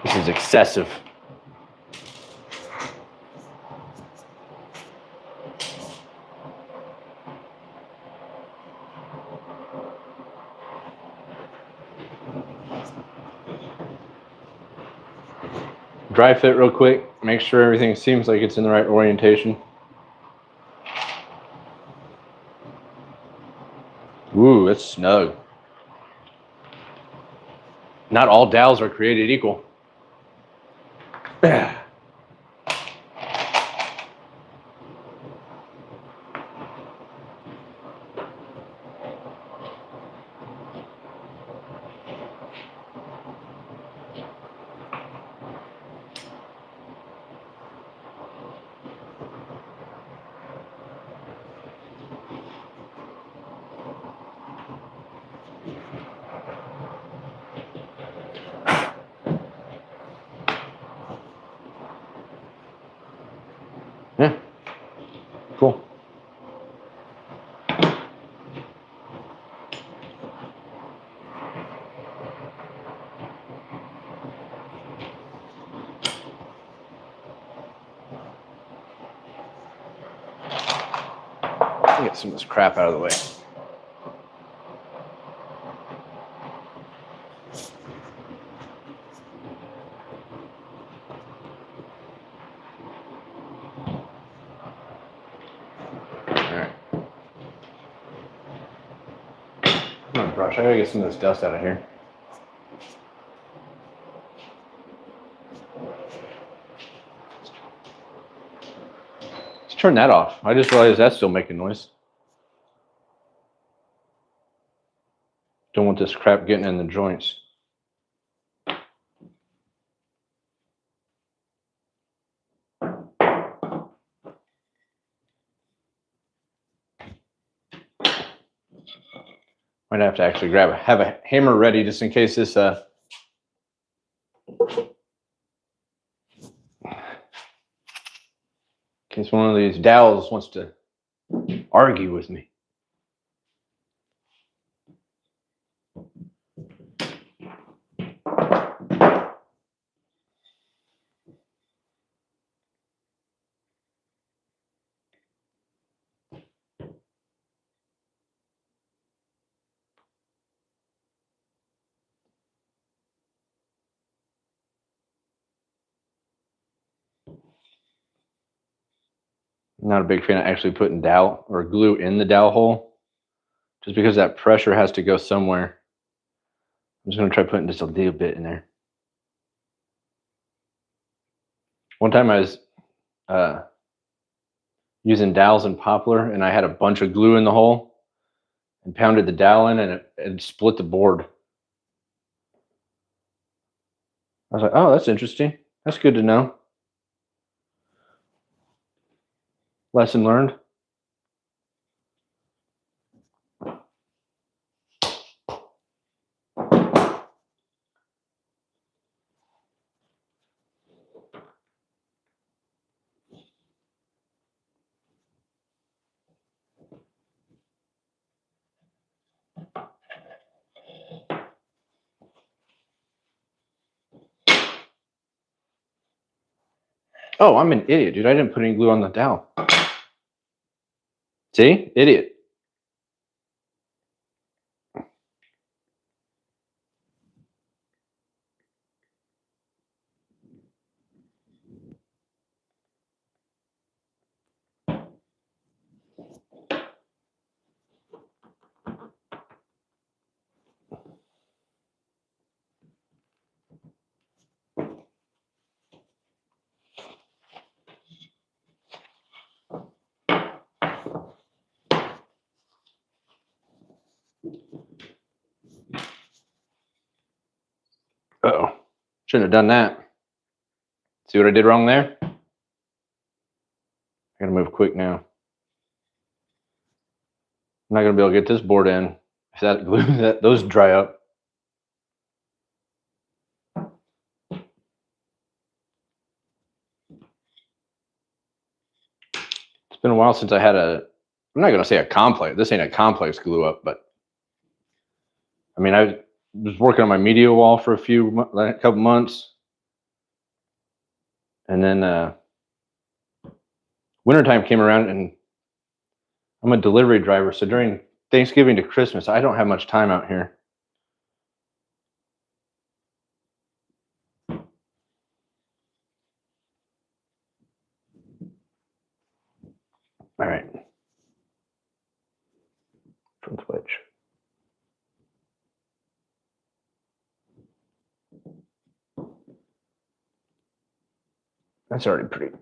This is excessive. Dry fit real quick. Make sure everything seems like it's in the right orientation. Ooh, it's snug. Not all dowels are created equal. Yeah, cool. Get some of this crap out of the way. Come on, brush. I gotta get some of this dust out of here. Let's turn that off. I just realized that's still making noise. Don't want this crap getting in the joints. Might have to actually have a hammer ready just in case this in case one of these dowels wants to argue with me. I'm not a big fan of actually putting dowel or glue in the dowel hole, just because that pressure has to go somewhere. I'm just going to try putting just a little bit in there. One time I was using dowels and poplar, and I had a bunch of glue in the hole and pounded the dowel in, and it split the board. I was like, oh, that's interesting. That's good to know. Lesson learned. Oh, I'm an idiot, dude. I didn't put any glue on the dowel. See? Idiot. Uh-oh. Shouldn't have done that. See what I did wrong there? I gotta move quick now. I'm not gonna be able to get this board in if that glue those dry up. It's been a while since I had I'm not gonna say a complex. This ain't a complex glue up, but I mean, I was working on my media wall for a couple months, and then wintertime came around, and I'm a delivery driver, so during Thanksgiving to Christmas, I don't have much time out here. All right. Front switch. That's already pretty.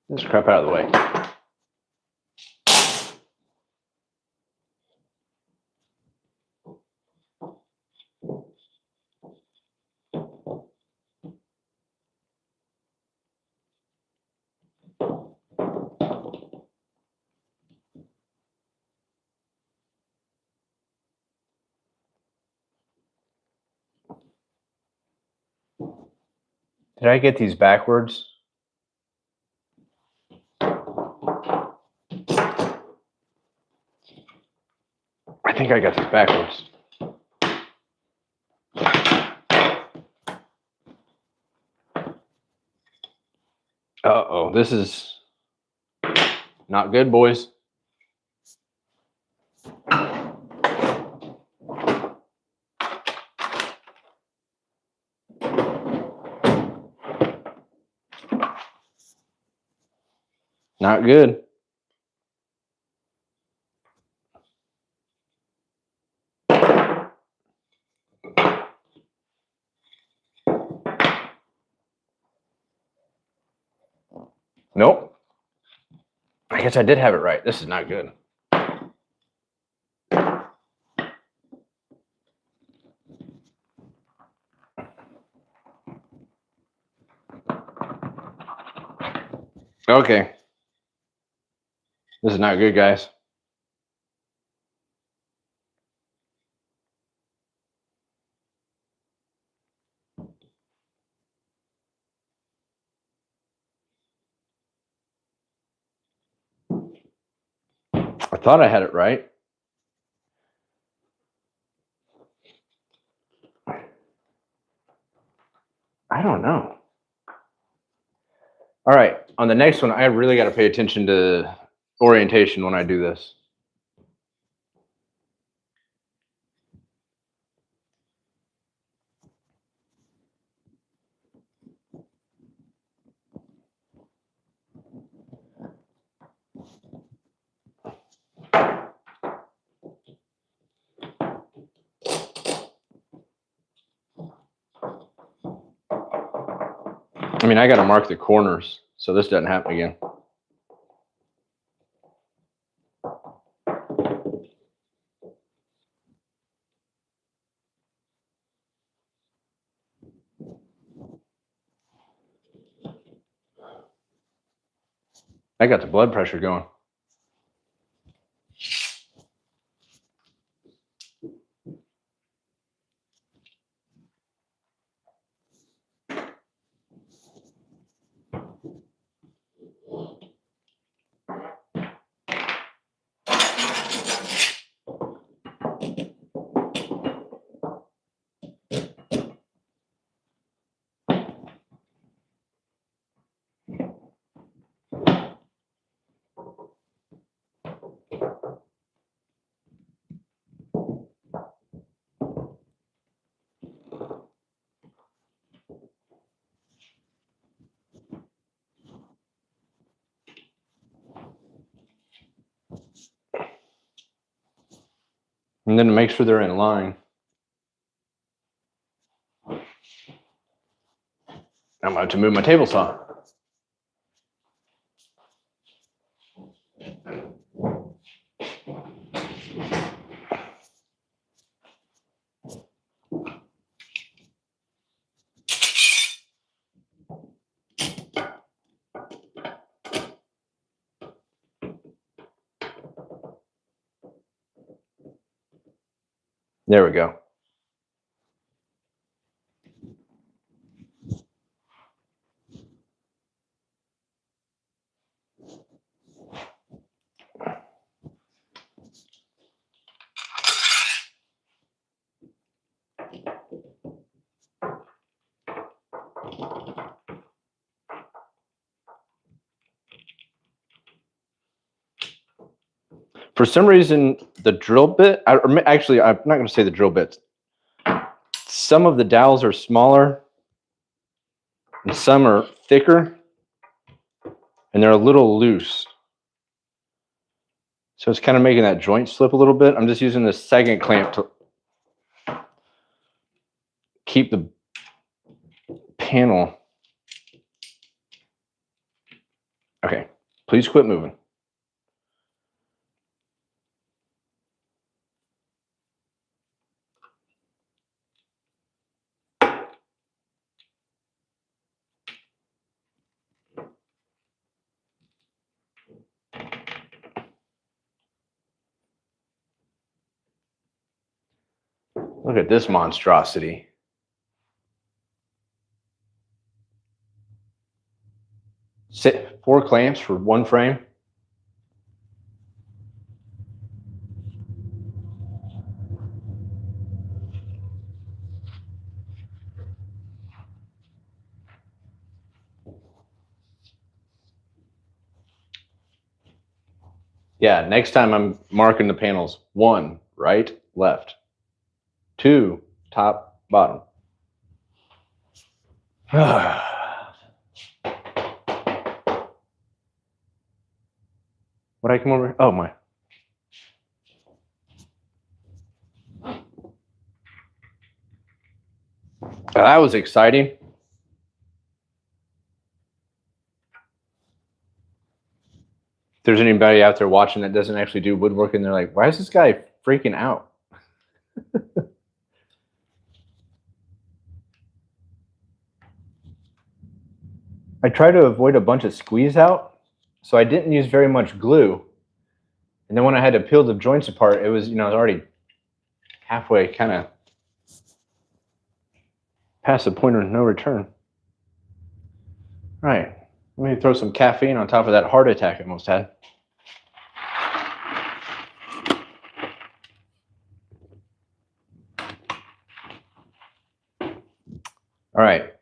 This crap out of the way. Did I get these backwards? I think I got these backwards. Uh-oh, this is not good, boys. Not good. Nope. I guess I did have it right. This is not good. Okay. This is not good, guys. I thought I had it right. I don't know. All right, on the next one, I really got to pay attention to orientation when I do this. I mean, I got to mark the corners so this doesn't happen again. I got the blood pressure going. And then to make sure they're in line, I'm about to move my table saw. There we go. For some reason, the drill bit, actually, I'm not going to say the drill bits. Some of the dowels are smaller and some are thicker, and they're a little loose. So it's kind of making that joint slip a little bit. I'm just using the second clamp to keep the panel. Okay, please quit moving. Look at this monstrosity. Sit 4 clamps for 1 frame. Yeah, next time I'm marking the panels. 1, right, left. 2, top, bottom. What I come over? Oh my. That was exciting. If there's anybody out there watching that doesn't actually do woodworking, they're like, why is this guy freaking out? I try to avoid a bunch of squeeze out, so I didn't use very much glue. And then when I had to peel the joints apart, it was, it was already halfway kind of past the point of no return. All right, let me throw some caffeine on top of that heart attack I almost had. All right,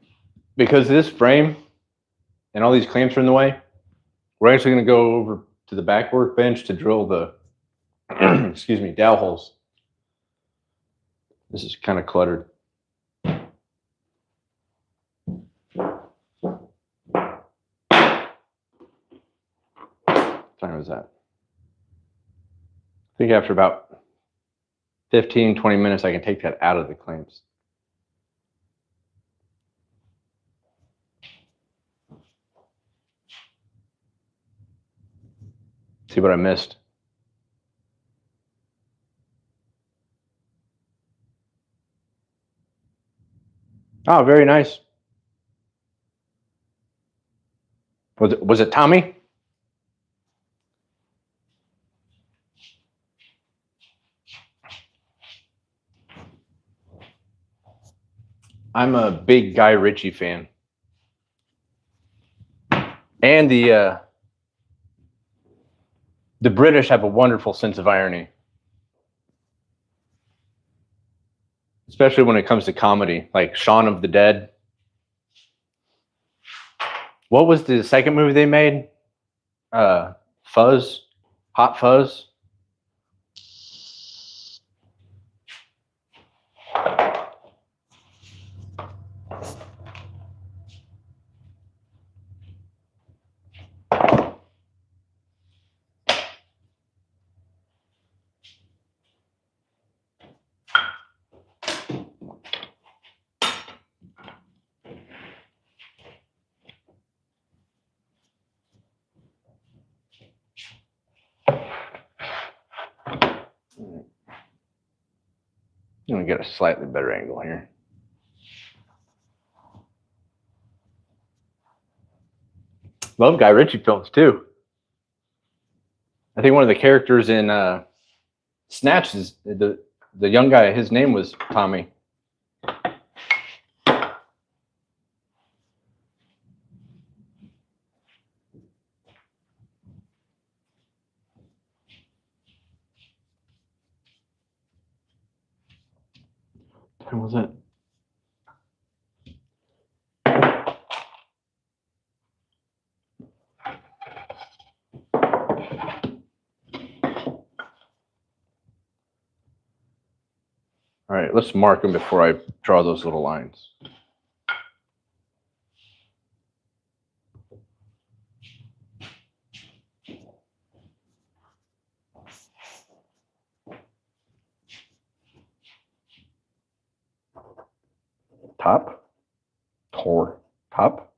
because this frame and all these clamps are in the way, we're actually going to go over to the back workbench to drill the, excuse me, dowel holes. This is kind of cluttered. What time was that? I think after about 15, 20 minutes, I can take that out of the clamps. See what I missed? Oh, very nice. Was it Tommy? I'm a big Guy Ritchie fan. And the British have a wonderful sense of irony. Especially when it comes to comedy, like Shaun of the Dead. What was the second movie they made? Fuzz? Hot Fuzz? I'm gonna get a slightly better angle here. Love Guy Ritchie films too. I think one of the characters in Snatch is The young guy, his name was Tommy. What was it? All right, let's mark them before I draw those little lines. Top, top,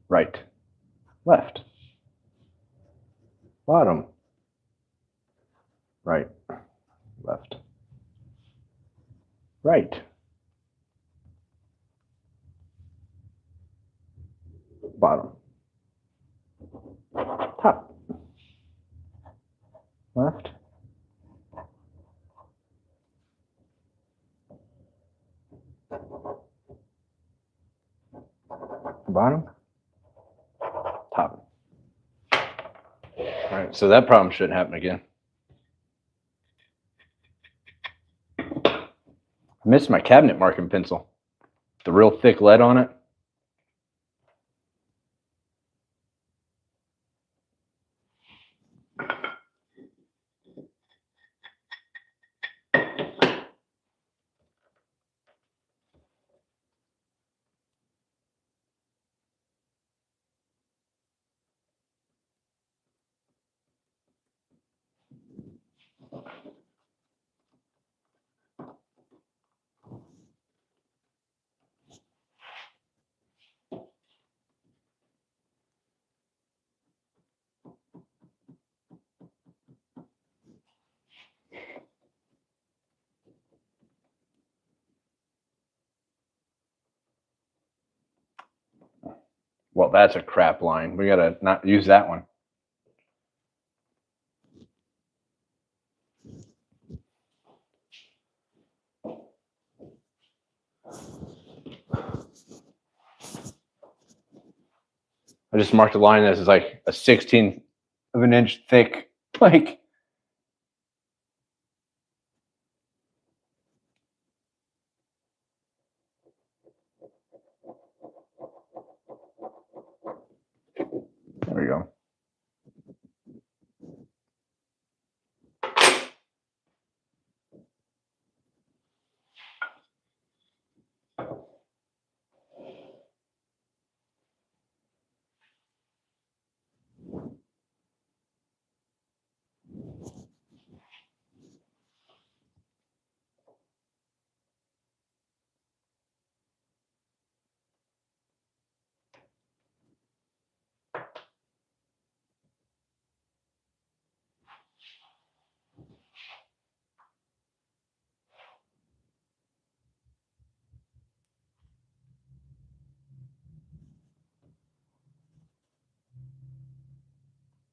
right, left, bottom, right, left, right, bottom, top, left, bottom, top. All right, so that problem shouldn't happen again. I missed my cabinet marking pencil. The real thick lead on it. Well, that's a crap line. We gotta not use that one. I just marked a line that is like a 16th of an inch thick. Like, there we go.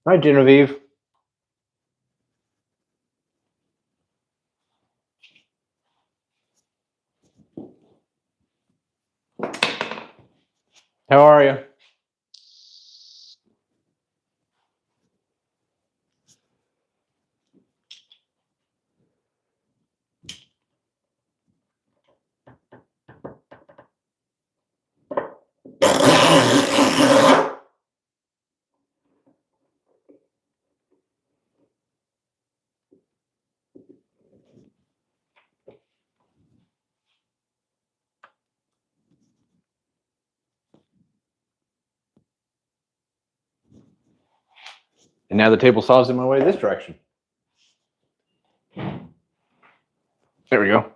Hi, Genevieve. How are you? And now the table saw's in my way this direction. There we go.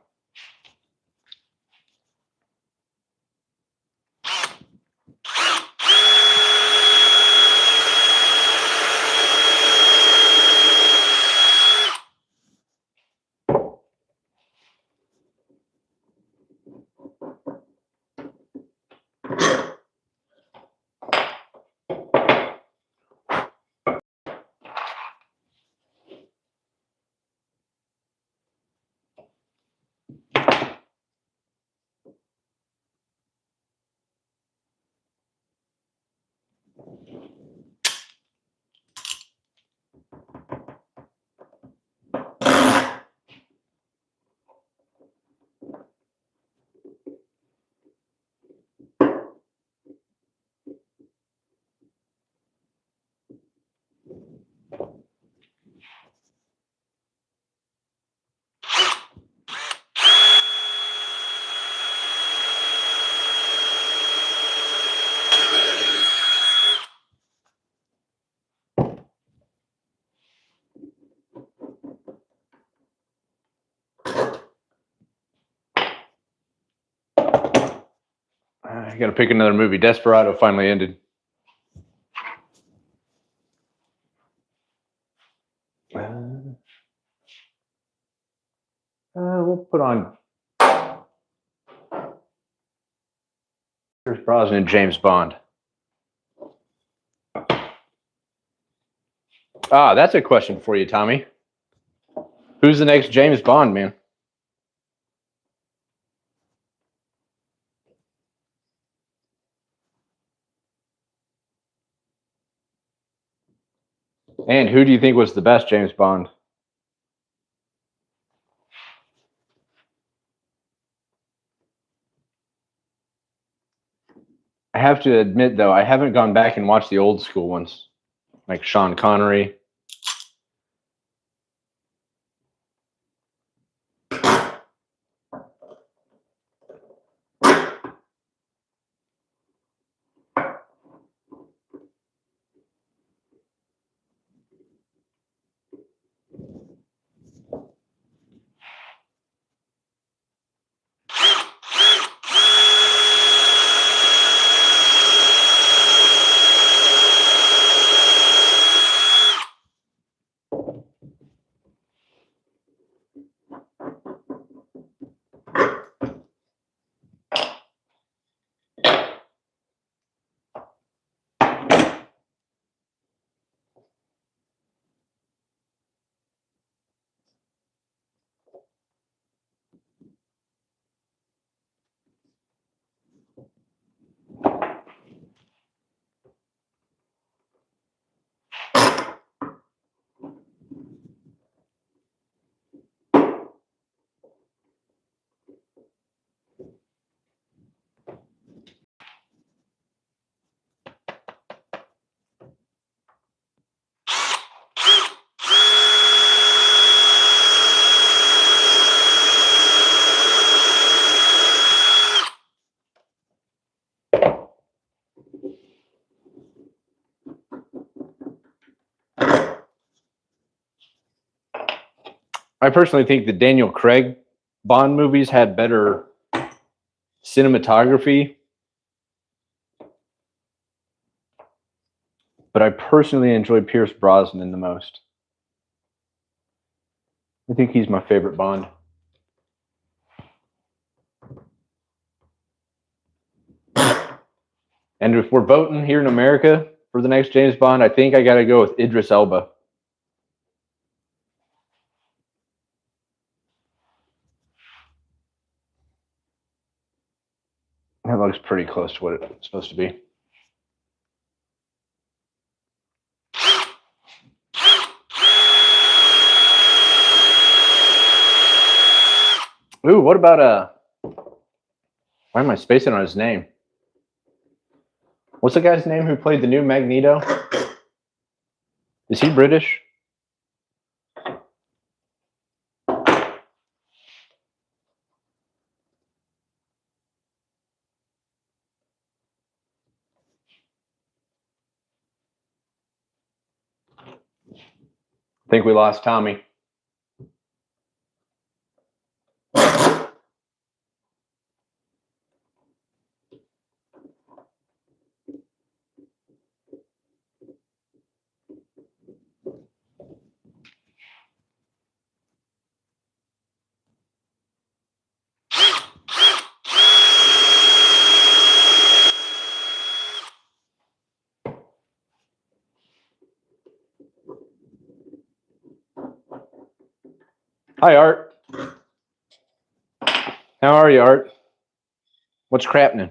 I got to pick another movie. Desperado finally ended. We'll put on Pierce Brosnan and James Bond. That's a question for you, Tommy. Who's the next James Bond, man? And who do you think was the best James Bond? I have to admit, though, I haven't gone back and watched the old school ones, like Sean Connery. I personally think the Daniel Craig Bond movies had better cinematography, but I personally enjoy Pierce Brosnan the most. I think he's my favorite Bond. And if we're voting here in America for the next James Bond, I think I got to go with Idris Elba. That looks pretty close to what it's supposed to be. Ooh, what about why am I spacing on his name? What's the guy's name who played the new Magneto? Is he British? I think we lost Tommy. Hi, Art. How are you, Art? What's crappening?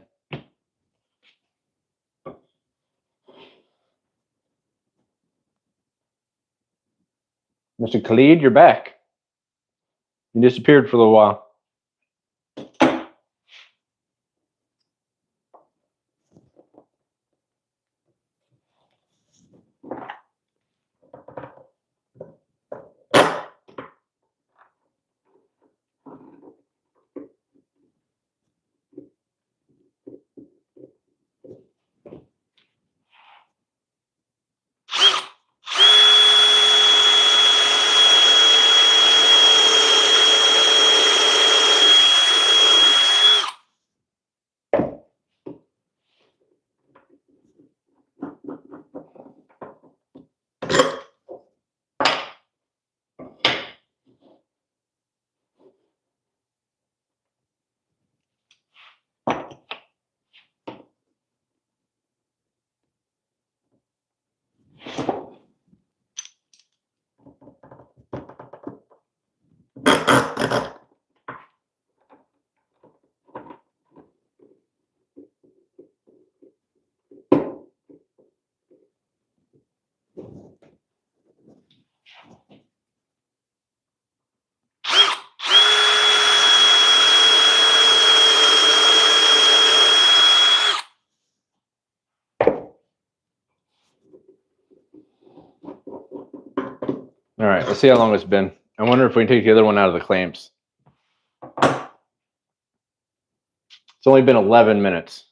Mr. Khalid, you're back. You disappeared for a little while. All right, let's see how long it's been. I wonder if we can take the other one out of the clamps. It's only been 11 minutes.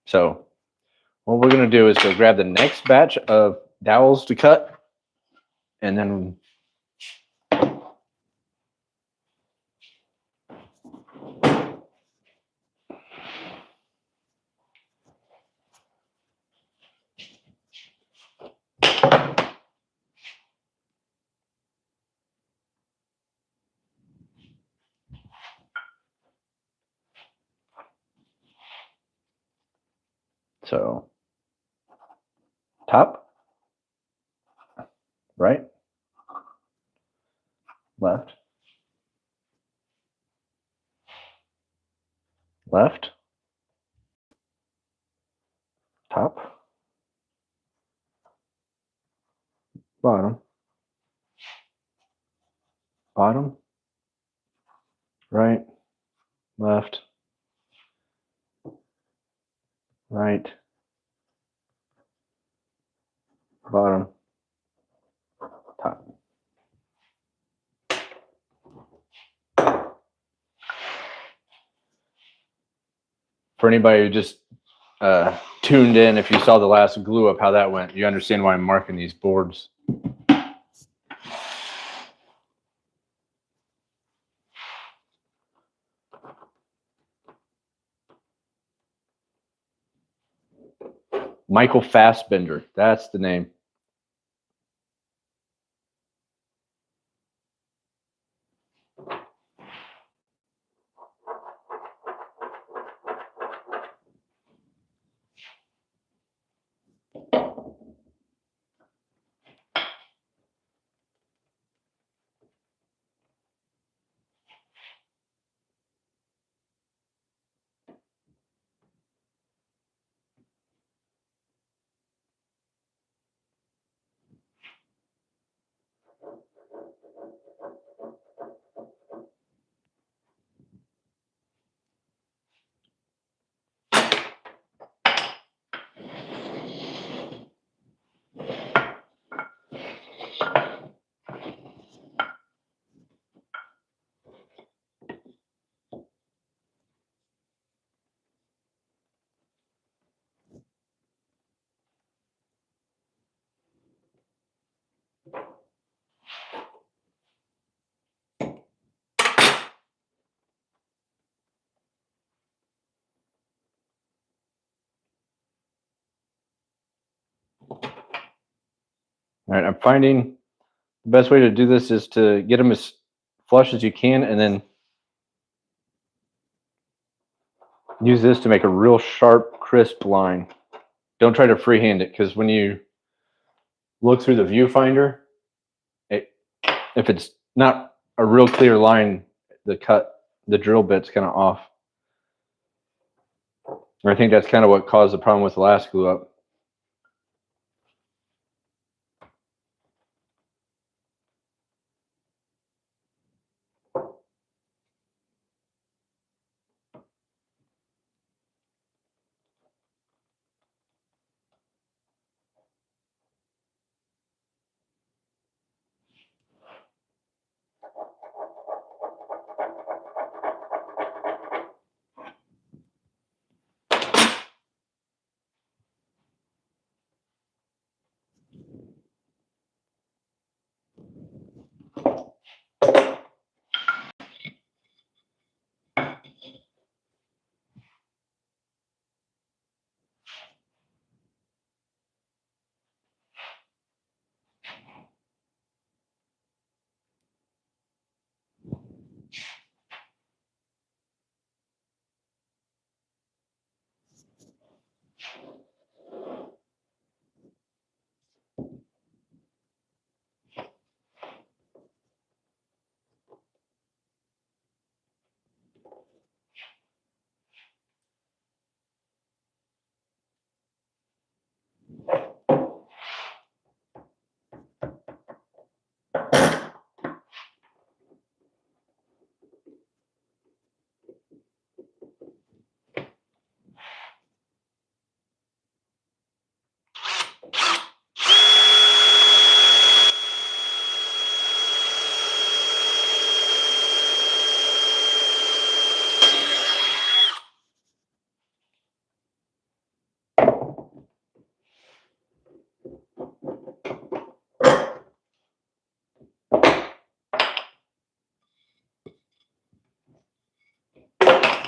So what we're going to do is go grab the next batch of dowels to cut, and then so top, right, left, left, top, bottom, bottom, right, left, right, bottom, top. For anybody who just tuned in, if you saw the last glue up, how that went, you understand why I'm marking these boards. Michael Fassbender, that's the name. All right, I'm finding the best way to do this is to get them as flush as you can, and then use this to make a real sharp, crisp line. Don't try to freehand it, because when you look through the viewfinder, if it's not a real clear line, the drill bit's kind of off. And I think that's kind of what caused the problem with the last glue up.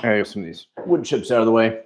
I get some of these wood chips out of the way.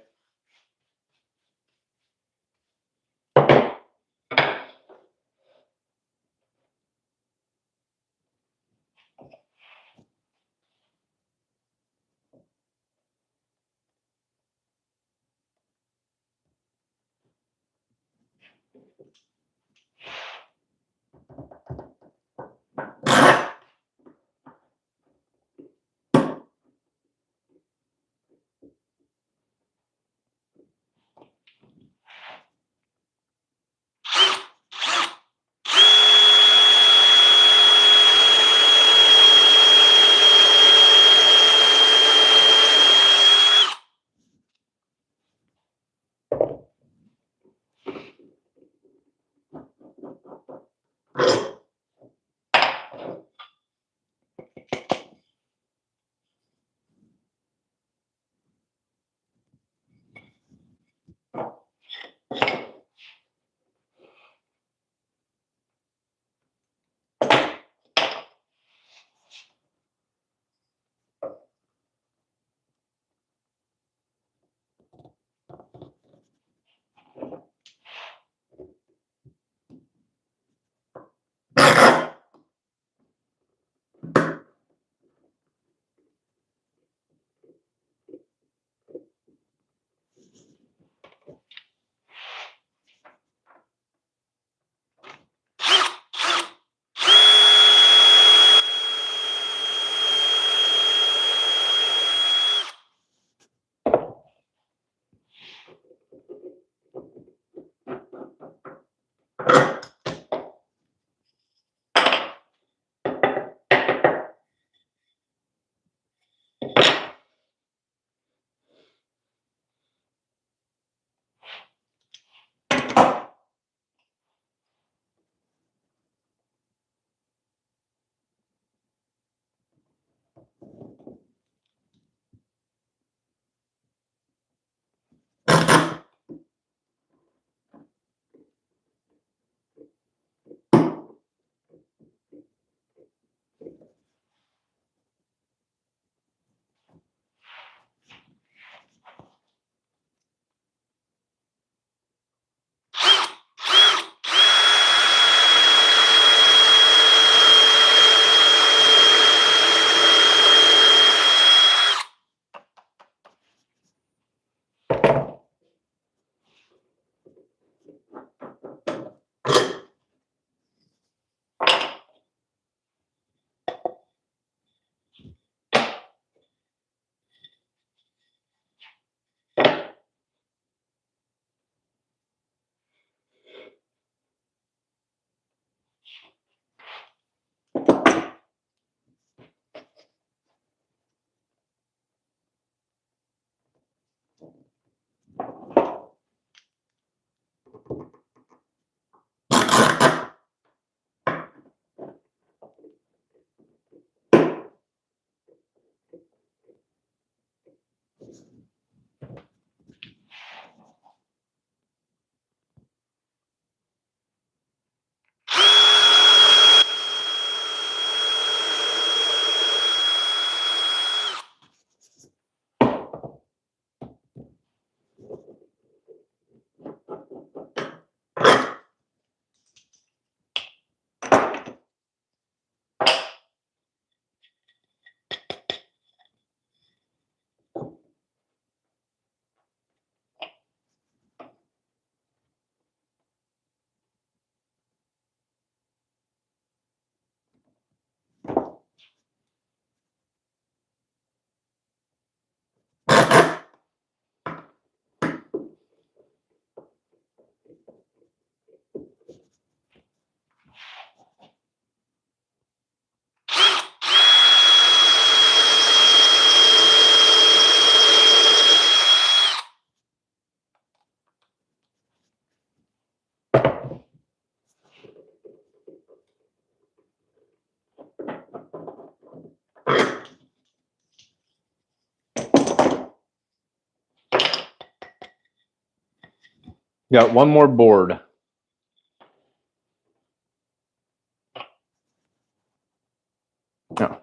Got one more board. Oh.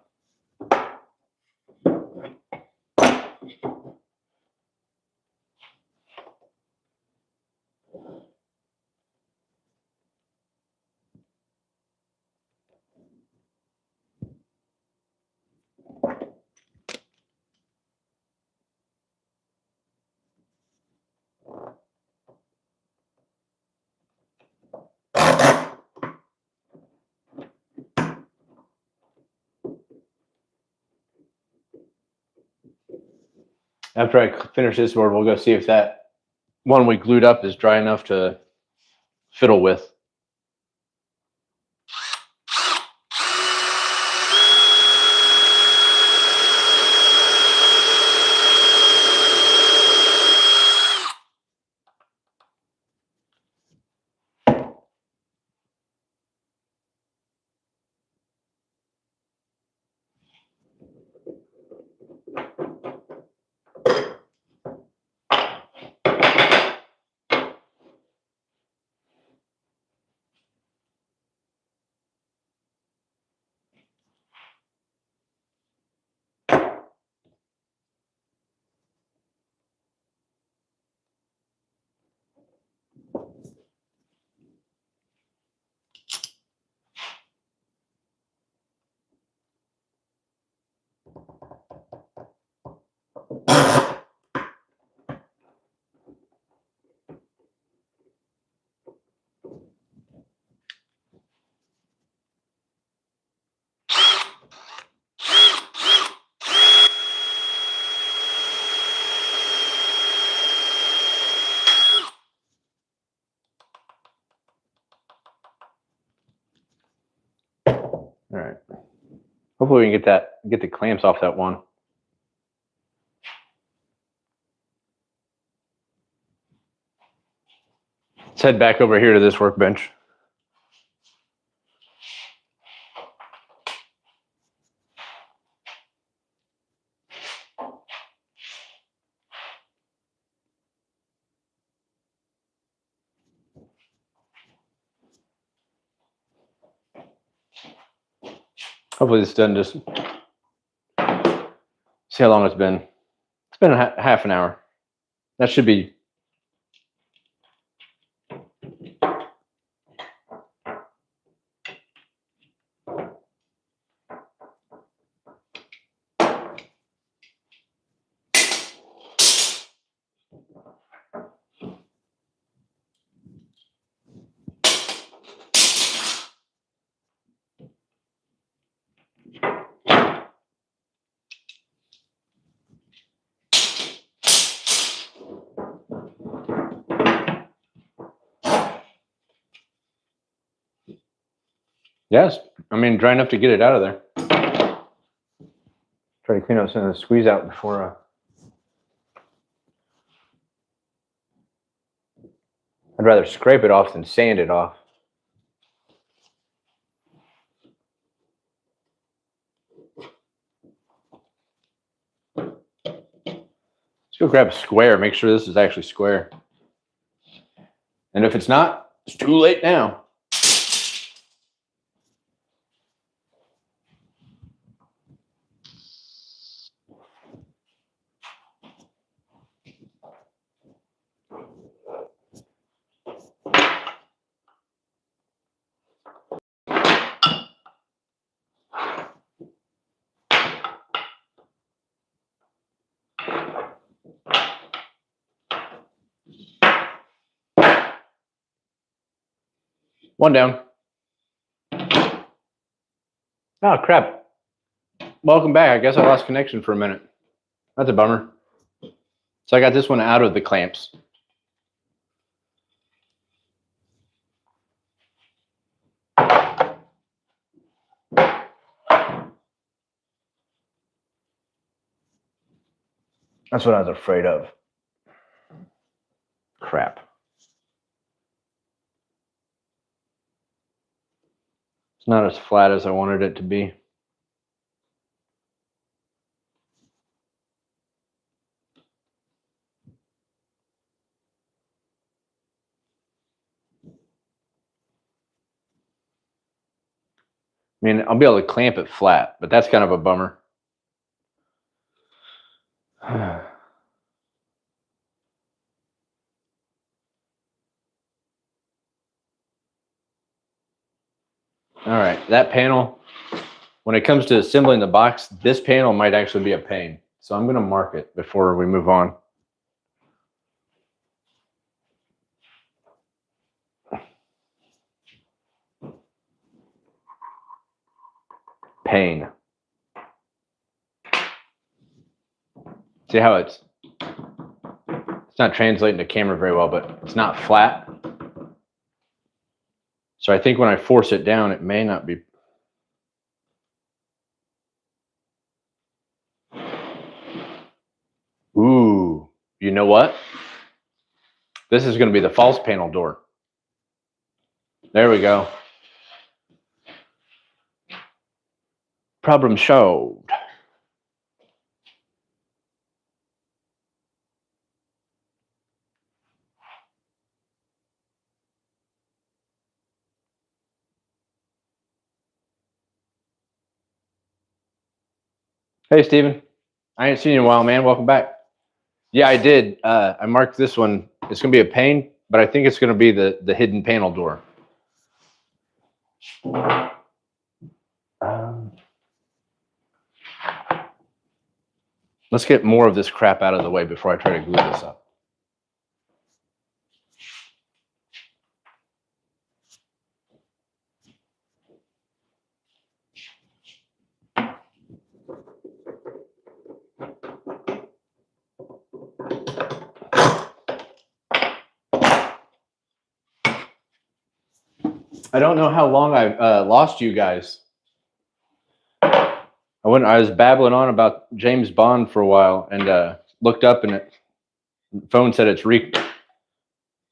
After I finish this board, we'll go see if that one we glued up is dry enough to fiddle with. All right. Hopefully we can get the clamps off that one. Let's head back over here to this workbench. Hopefully this doesn't just see how long it's been. It's been half an hour. That should be. Yes, I mean dry enough to get it out of there. Try to clean out some of the squeeze out before. I'd rather scrape it off than sand it off. Let's go grab a square. Make sure this is actually square. And if it's not, it's too late now. One down. Oh, crap. Welcome back. I guess I lost connection for a minute. That's a bummer. So I got this one out of the clamps. That's what I was afraid of. Crap. It's not as flat as I wanted it to be. I mean, I'll be able to clamp it flat, but that's kind of a bummer. All right, that panel, when it comes to assembling the box, this panel might actually be a pain. So I'm going to mark it before we move on. Pain. See how it's not translating to camera very well, but it's not flat. So I think when I force it down, it may not be. Ooh, you know what? This is going to be the false panel door. There we go. Problem solved. Hey, Steven. I ain't seen you in a while, man. Welcome back. Yeah, I did. I marked this one. It's going to be a pain, but I think it's going to be the hidden panel door. Let's get more of this crap out of the way before I try to glue this up. I don't know how long I've lost you guys. I was babbling on about James Bond for a while and looked up and the phone said it's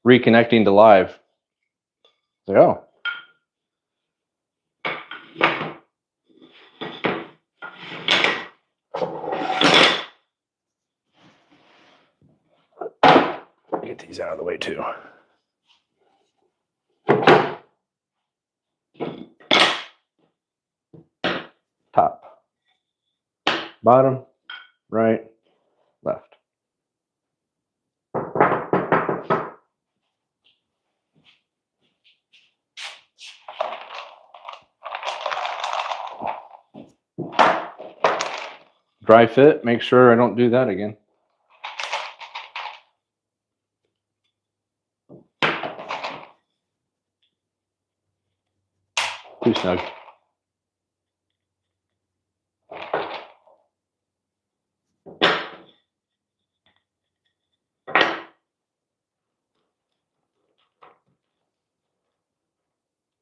reconnecting to live. I was like, oh. Get these out of the way too. Top, bottom, right, left. Dry fit, make sure I don't do that again. Too snug.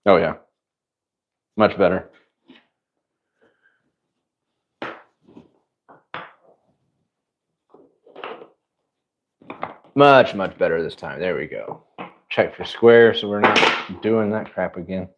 Oh yeah, much better. Much better this time. There we go. Check for square so we're not doing that crap again.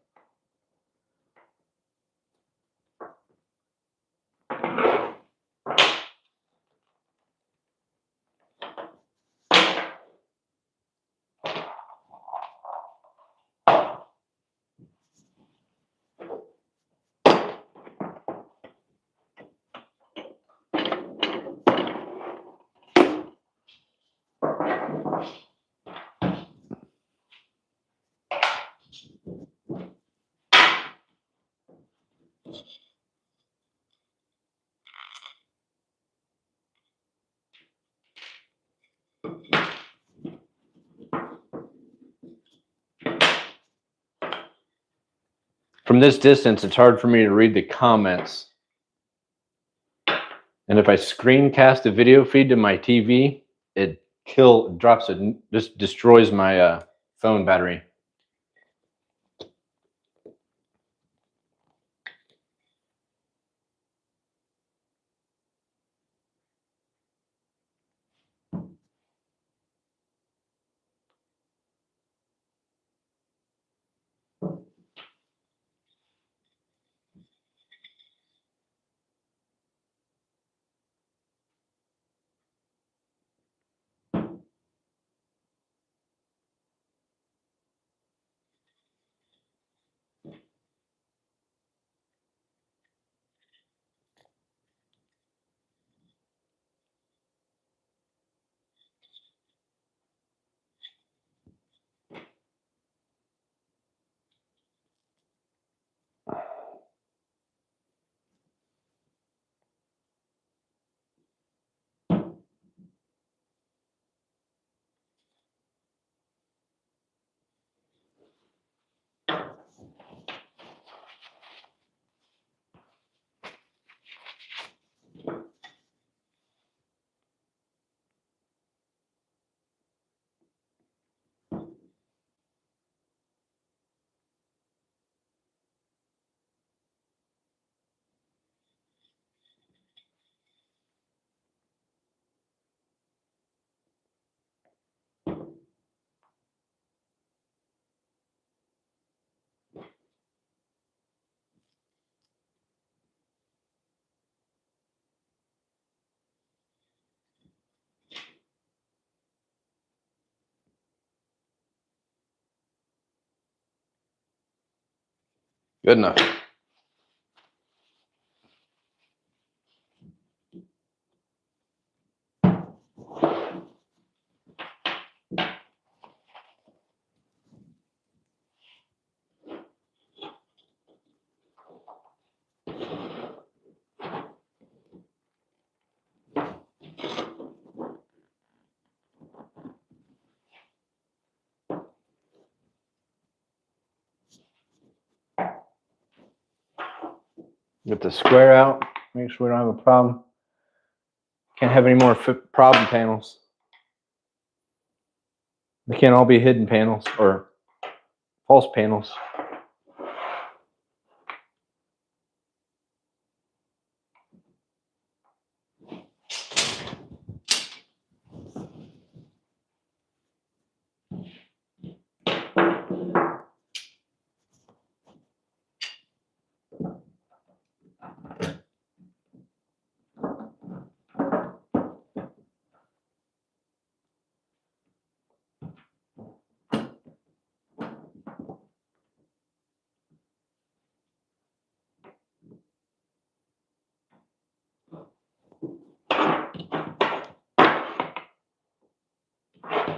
From this distance, it's hard for me to read the comments. And if I screencast the video feed to my TV, it just destroys my phone battery. Good enough. Get the square out, make sure we don't have a problem. Can't have any more problem panels. They can't all be hidden panels or false panels.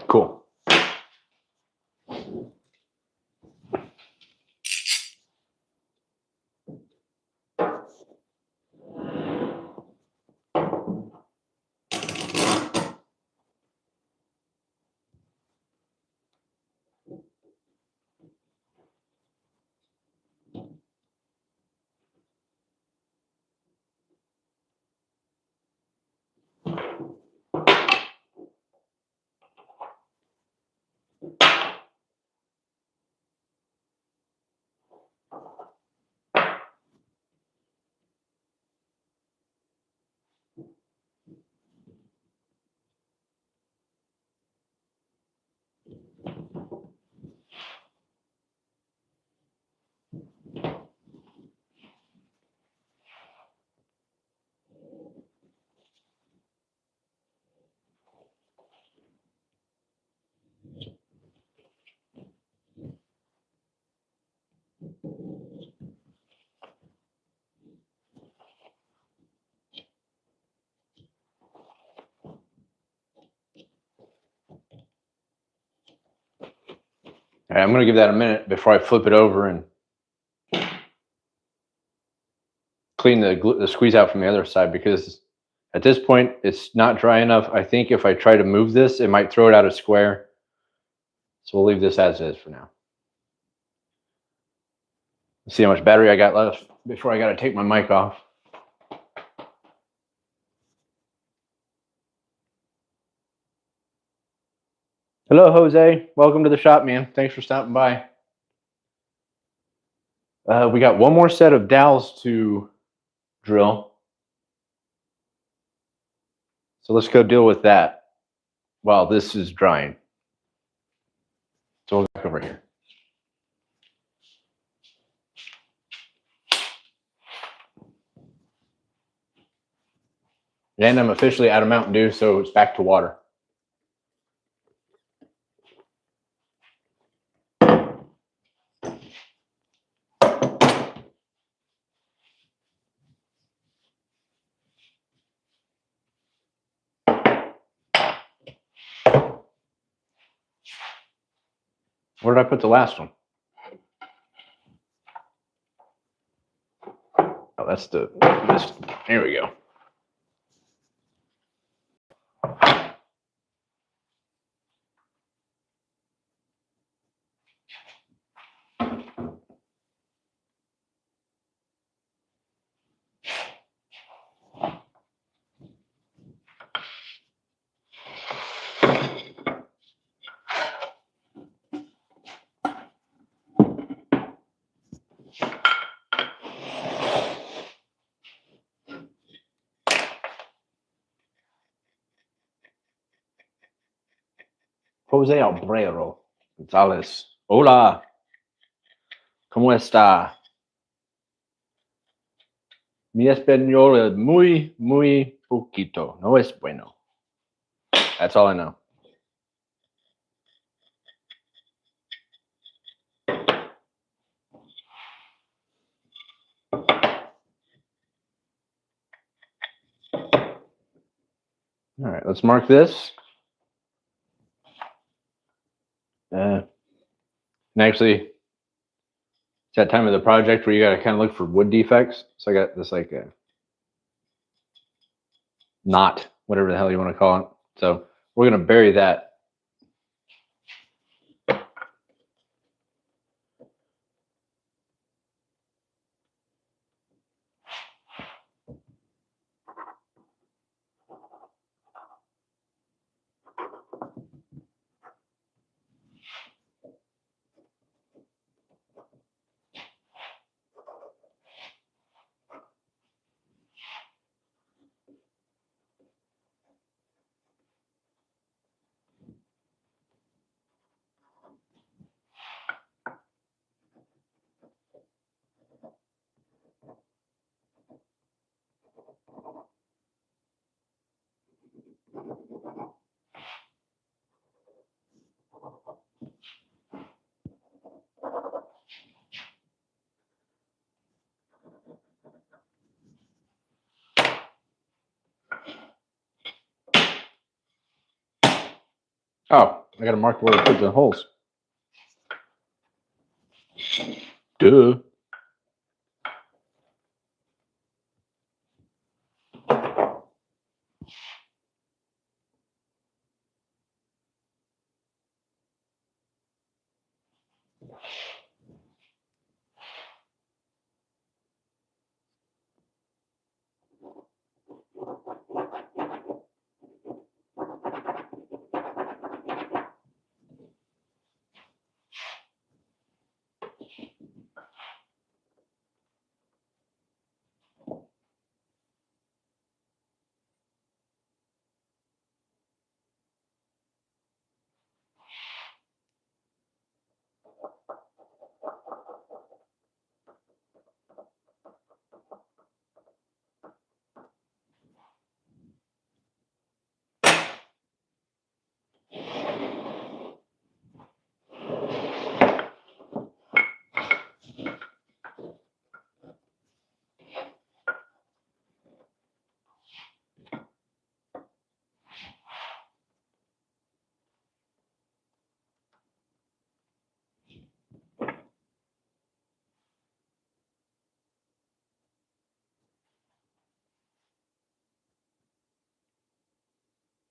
Cool. All right, I'm going to give that a minute before I flip it over and clean the squeeze out from the other side, because at this point it's not dry enough. I think if I try to move this, it might throw it out of square. So we'll leave this as is for now. See how much battery I got left before I got to take my mic off. Hello, Jose. Welcome to the shop, man. Thanks for stopping by. We got one more set of dowels to drill. So let's go deal with that while this is drying. So we'll go back over here. And I'm officially out of Mountain Dew, so it's back to water. Where did I put the last one? Oh, that's this. Here we go. Jose Albrero Gonzalez. Hola. ¿Cómo está? Mi español es muy, muy poquito. No es bueno. That's all I know. right, let's mark this. And actually, it's that time of the project where you got to kind of look for wood defects. So I got this like a knot, whatever the hell you want to call it. So we're going to bury that. Oh, I got to mark where to put the holes. Duh.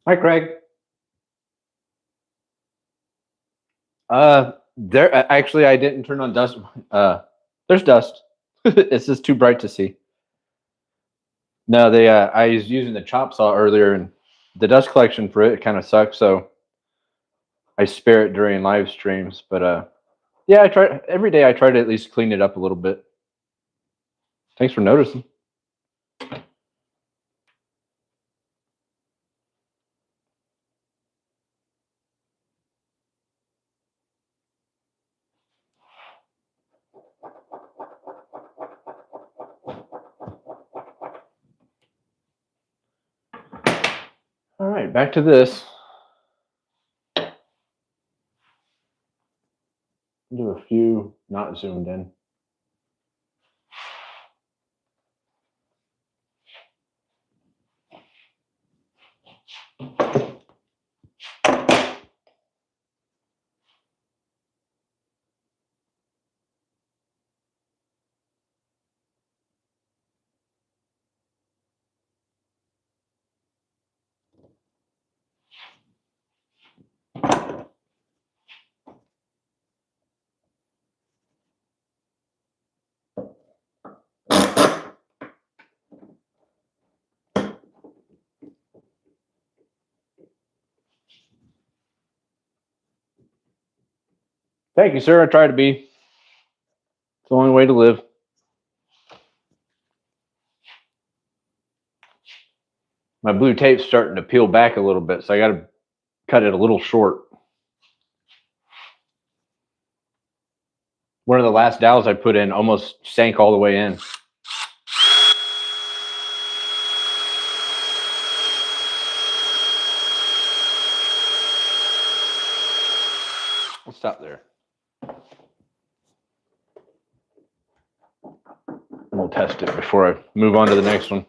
Hi, Craig. There actually I didn't turn on dust. There's dust. It's just too bright to see. No, they I was using the chop saw earlier, and the dust collection for it kind of sucks. So I spare it during live streams. But yeah, I try every day. I try to at least clean it up a little bit. Thanks for noticing. All right, back to this. Do a few not zoomed in. Thank you, sir. I try to be. It's the only way to live. My blue tape's starting to peel back a little bit, so I got to cut it a little short. One of the last dowels I put in almost sank all the way in. We'll stop there. We'll test it before I move on to the next one.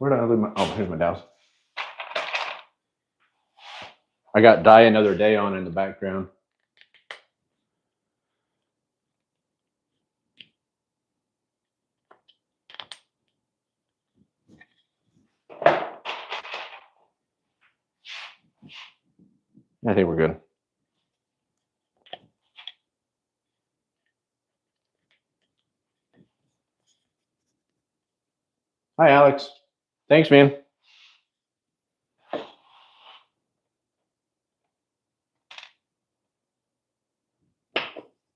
Where did I leave my? Oh, here's my dowels. I got Die Another Day on in the background. I think we're good. Hi, Alex. Thanks, man.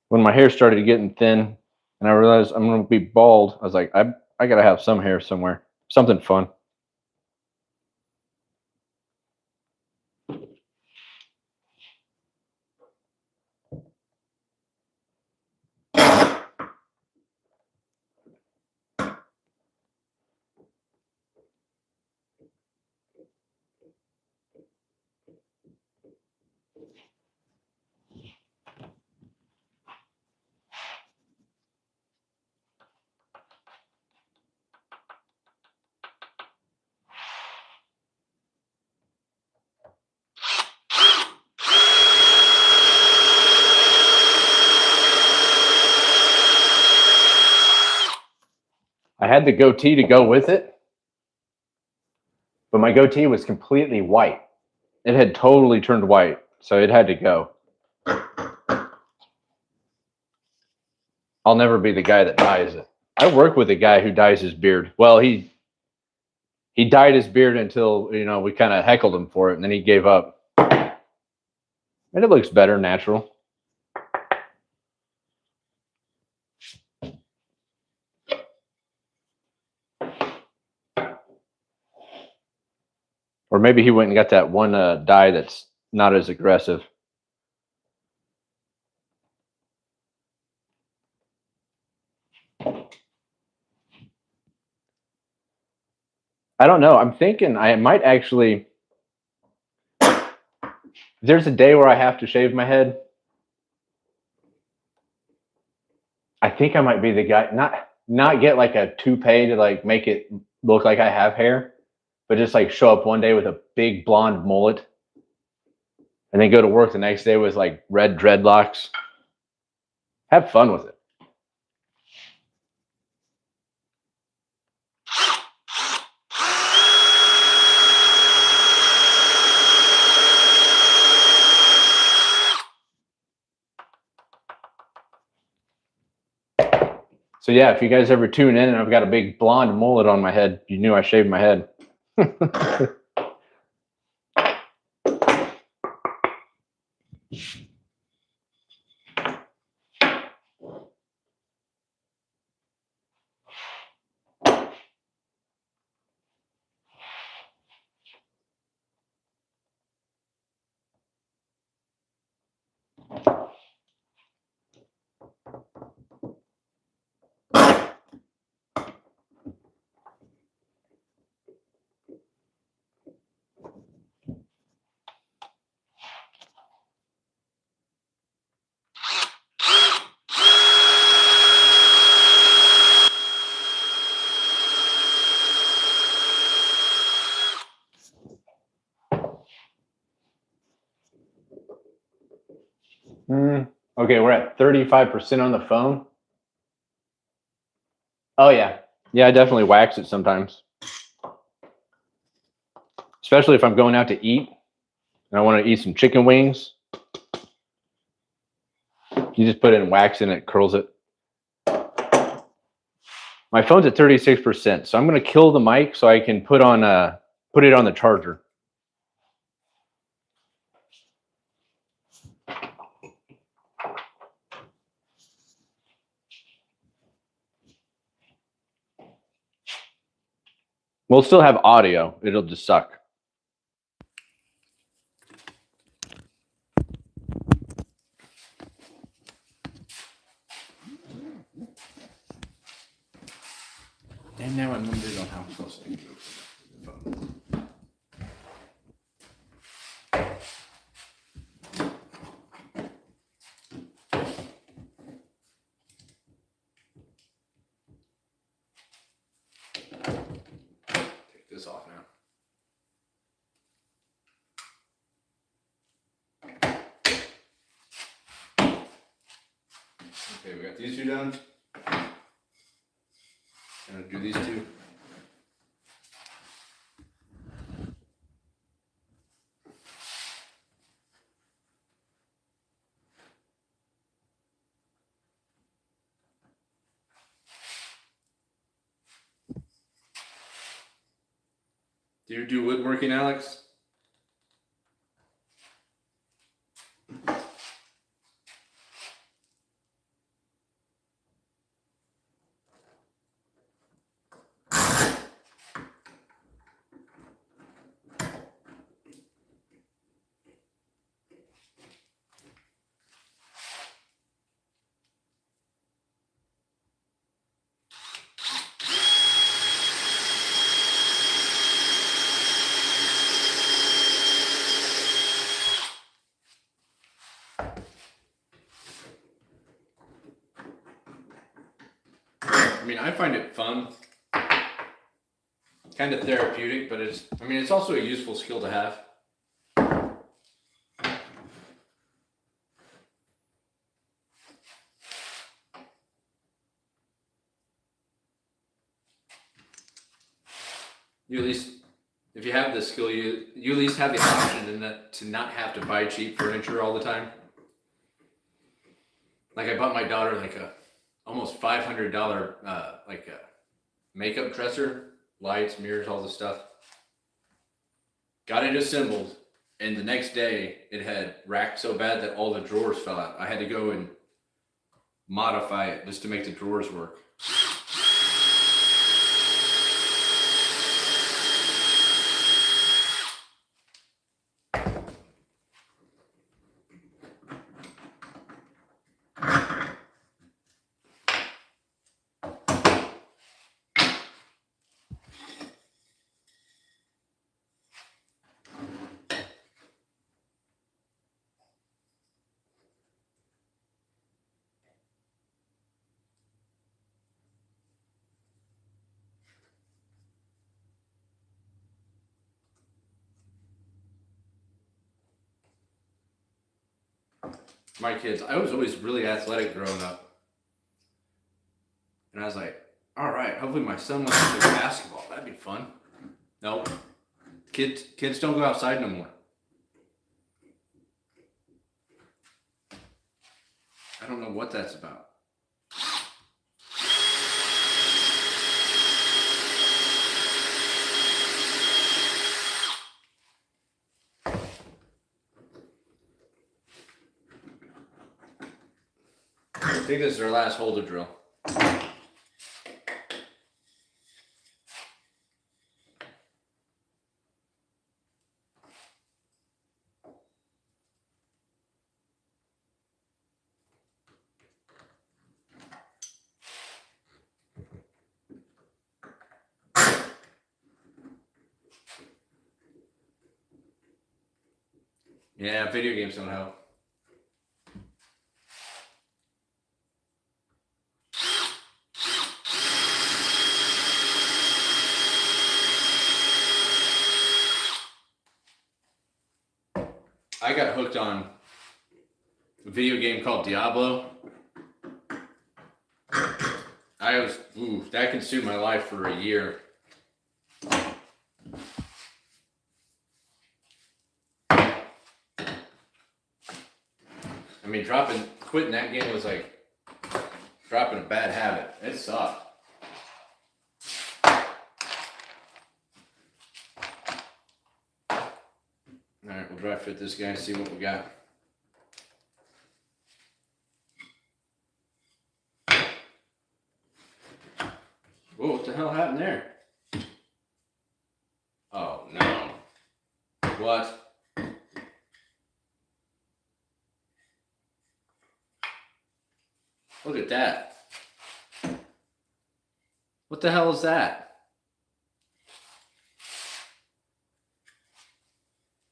When my hair started getting thin and I realized I'm going to be bald, I was like, I got to have some hair somewhere. Something fun. I had the goatee to go with it, but my goatee was completely white. It had totally turned white, so it had to go. I'll never be the guy that dyes it. I work with a guy who dyes his beard. Well, he dyed his beard until, we kind of heckled him for it, and then he gave up. And it looks better, natural. Or maybe he went and got that one dye that's not as aggressive. I don't know. I'm thinking I might actually. There's a day where I have to shave my head. I think I might be the guy. Not get like a toupee to like make it look like I have hair, but just like show up one day with a big blonde mullet, and then go to work the next day with like red dreadlocks. Have fun with it. So yeah, if you guys ever tune in and I've got a big blonde mullet on my head, you knew I shaved my head. Okay, we're at 35% on the phone. Oh yeah. Yeah, I definitely wax it sometimes. Especially if I'm going out to eat and I want to eat some chicken wings. You just put it in wax and it curls it. My phone's at 36%, so I'm going to kill the mic so I can put it on the charger. We'll still have audio. It'll just suck. And now I'm limited on how I'm supposed to do the phone. Take this this off now. Okay, we got these two done. Gonna do these two. Do you do woodworking, Alex? I mean, I find it fun, kind of therapeutic, but it's also a useful skill to have. You at least, if you have this skill, you at least have the option to not have to buy cheap furniture all the time. Like I bought my daughter like a almost $500 like a makeup dresser, lights, mirrors, all this stuff. Got it assembled, and the next day it had racked so bad that all the drawers fell out. I had to go and modify it just to make the drawers work. My kids, I was always really athletic growing up. And I was like, all right, hopefully my son wants to play basketball. That'd be fun. Nope. Kids don't go outside no more. I don't know what that's about. I think this is our last hole to drill. Yeah, video games don't help. I got hooked on a video game called Diablo. That consumed my life for a year. I mean, quitting that game was like dropping a bad habit. It sucked. All right, we'll dry fit this guy and see what we got. Whoa, what the hell happened there? Oh, no. What? Look at that. What the hell is that?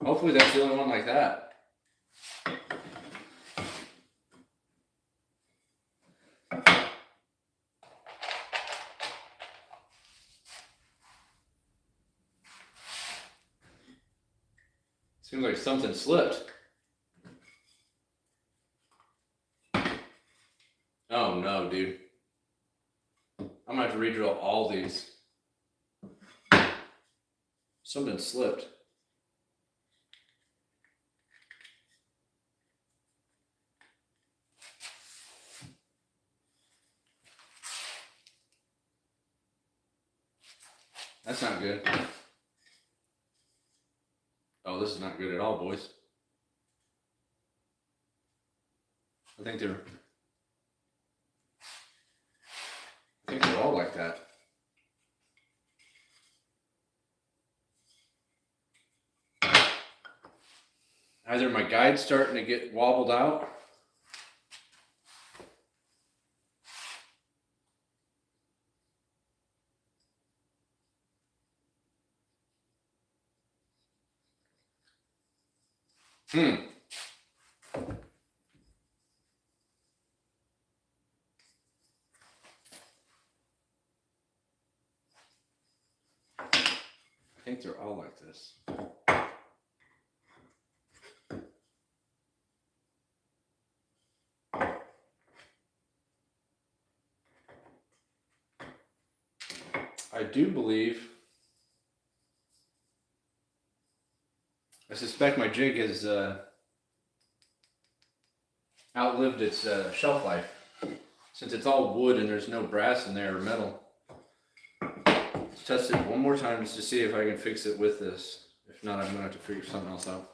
Hopefully that's the only one like that. Seems like something slipped. Oh no, dude. I'm gonna have to re-drill all these. Something slipped. That's not good. Oh, this is not good at all, boys. I think they're all like that. Either my guide's starting to get wobbled out. I think they're all like this. I do believe, I suspect my jig has outlived its shelf life. Since it's all wood and there's no brass in there or metal. Let's test it one more time just to see if I can fix it with this. If not, I'm going to have to figure something else out.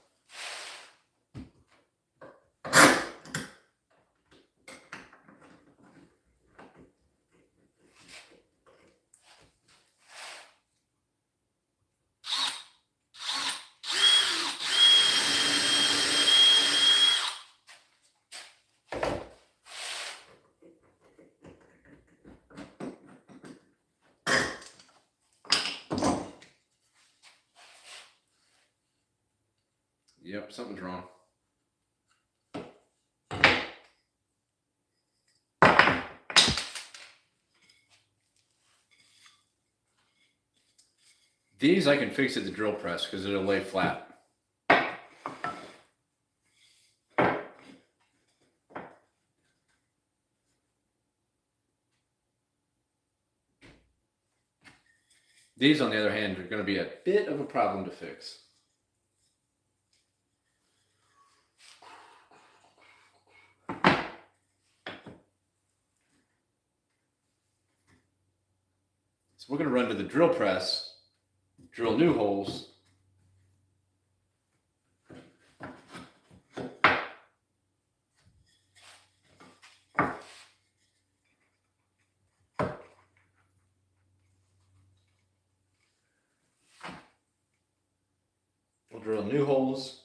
Yep, something's wrong. These I can fix at the drill press because it'll lay flat. These, on the other hand, are going to be a bit of a problem to fix. So we're going to run to the drill press, drill new holes. We'll drill new holes.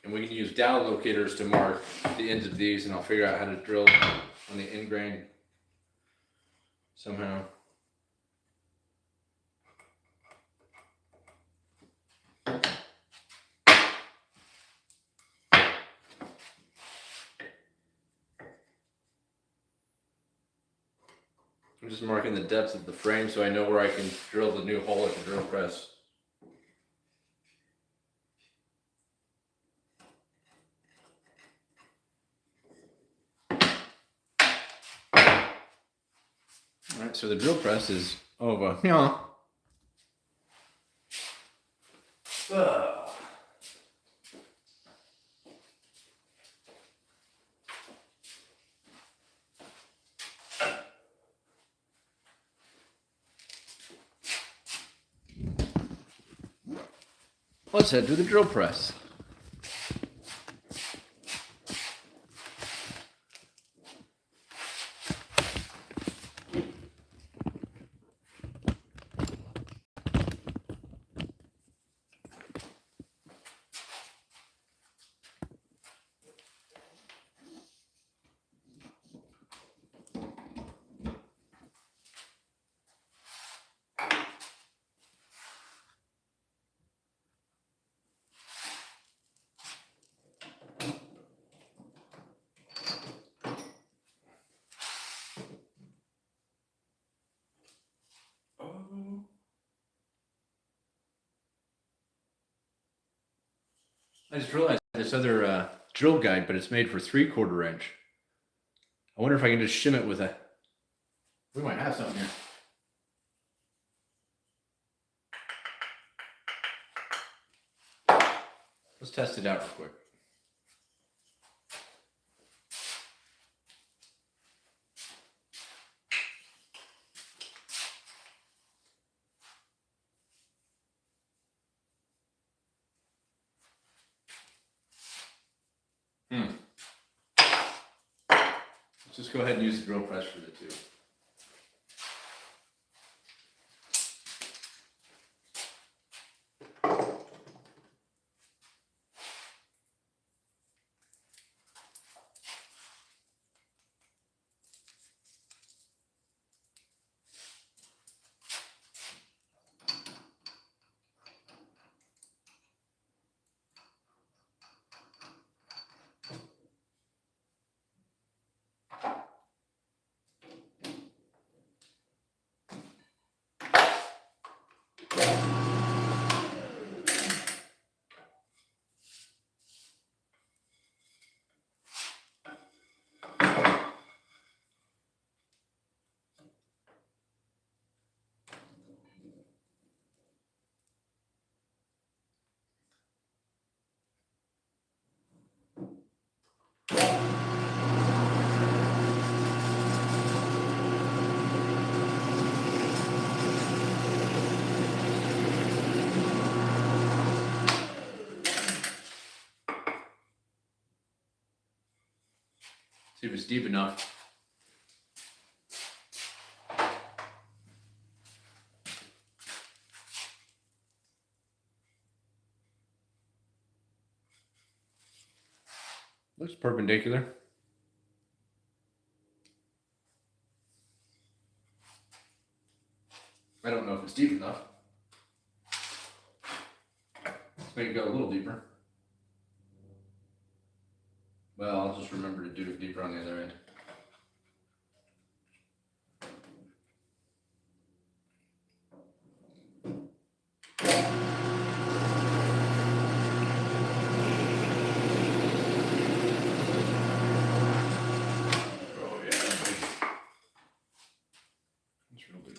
And we can use dowel locators to mark the ends of these, and I'll figure out how to drill on the end grain somehow. I'm just marking the depth of the frame so I know where I can drill the new hole at the drill press. Alright, so the drill press is over here. Let's head to the drill press. I just realized this other drill guide, but it's made for 3/4 inch. I wonder if I can just shim it with a. We might have something here. Let's test it out real quick. Let's just go ahead and use the drill press for the two. See if it's deep enough. Looks perpendicular. I don't know if it's deep enough. Let's make it go a little deeper. Well, I'll just remember to do it deeper on the other end. Oh yeah, that's real big.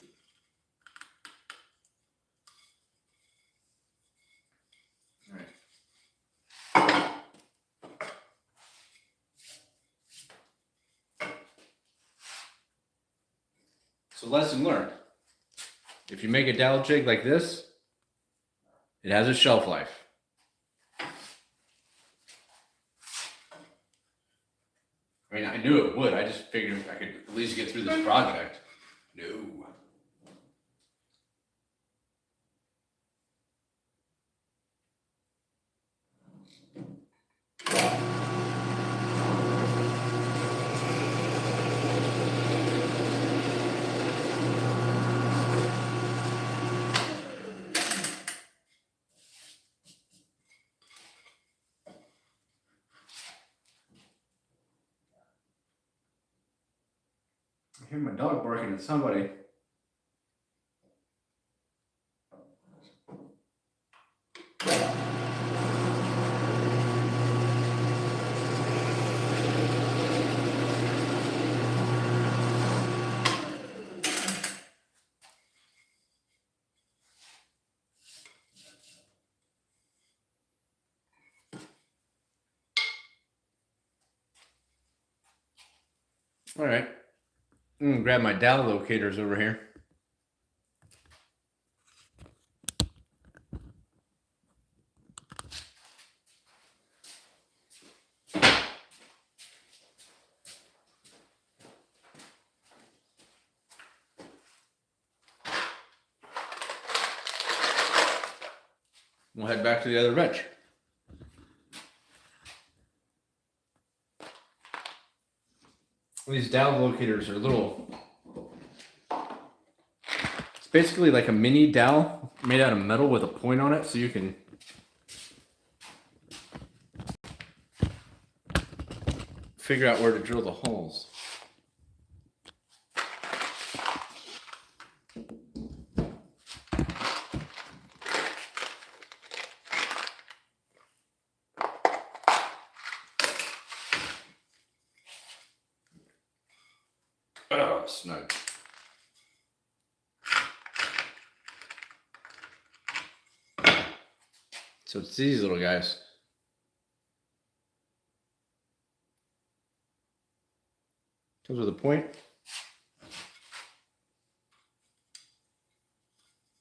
All right. So lesson learned. If you make a dowel jig like this, it has a shelf life. I mean, I knew it would. I just figured I could at least get through this project. No. I hear my dog barking at somebody. All right. I'm gonna grab my dowel locators over here. We'll head back to the other wrench. These dowel locators are little. It's basically like a mini dowel made out of metal with a point on it, so you can figure out where to drill the holes. Oh, snug. So it's these little guys. Comes with a point.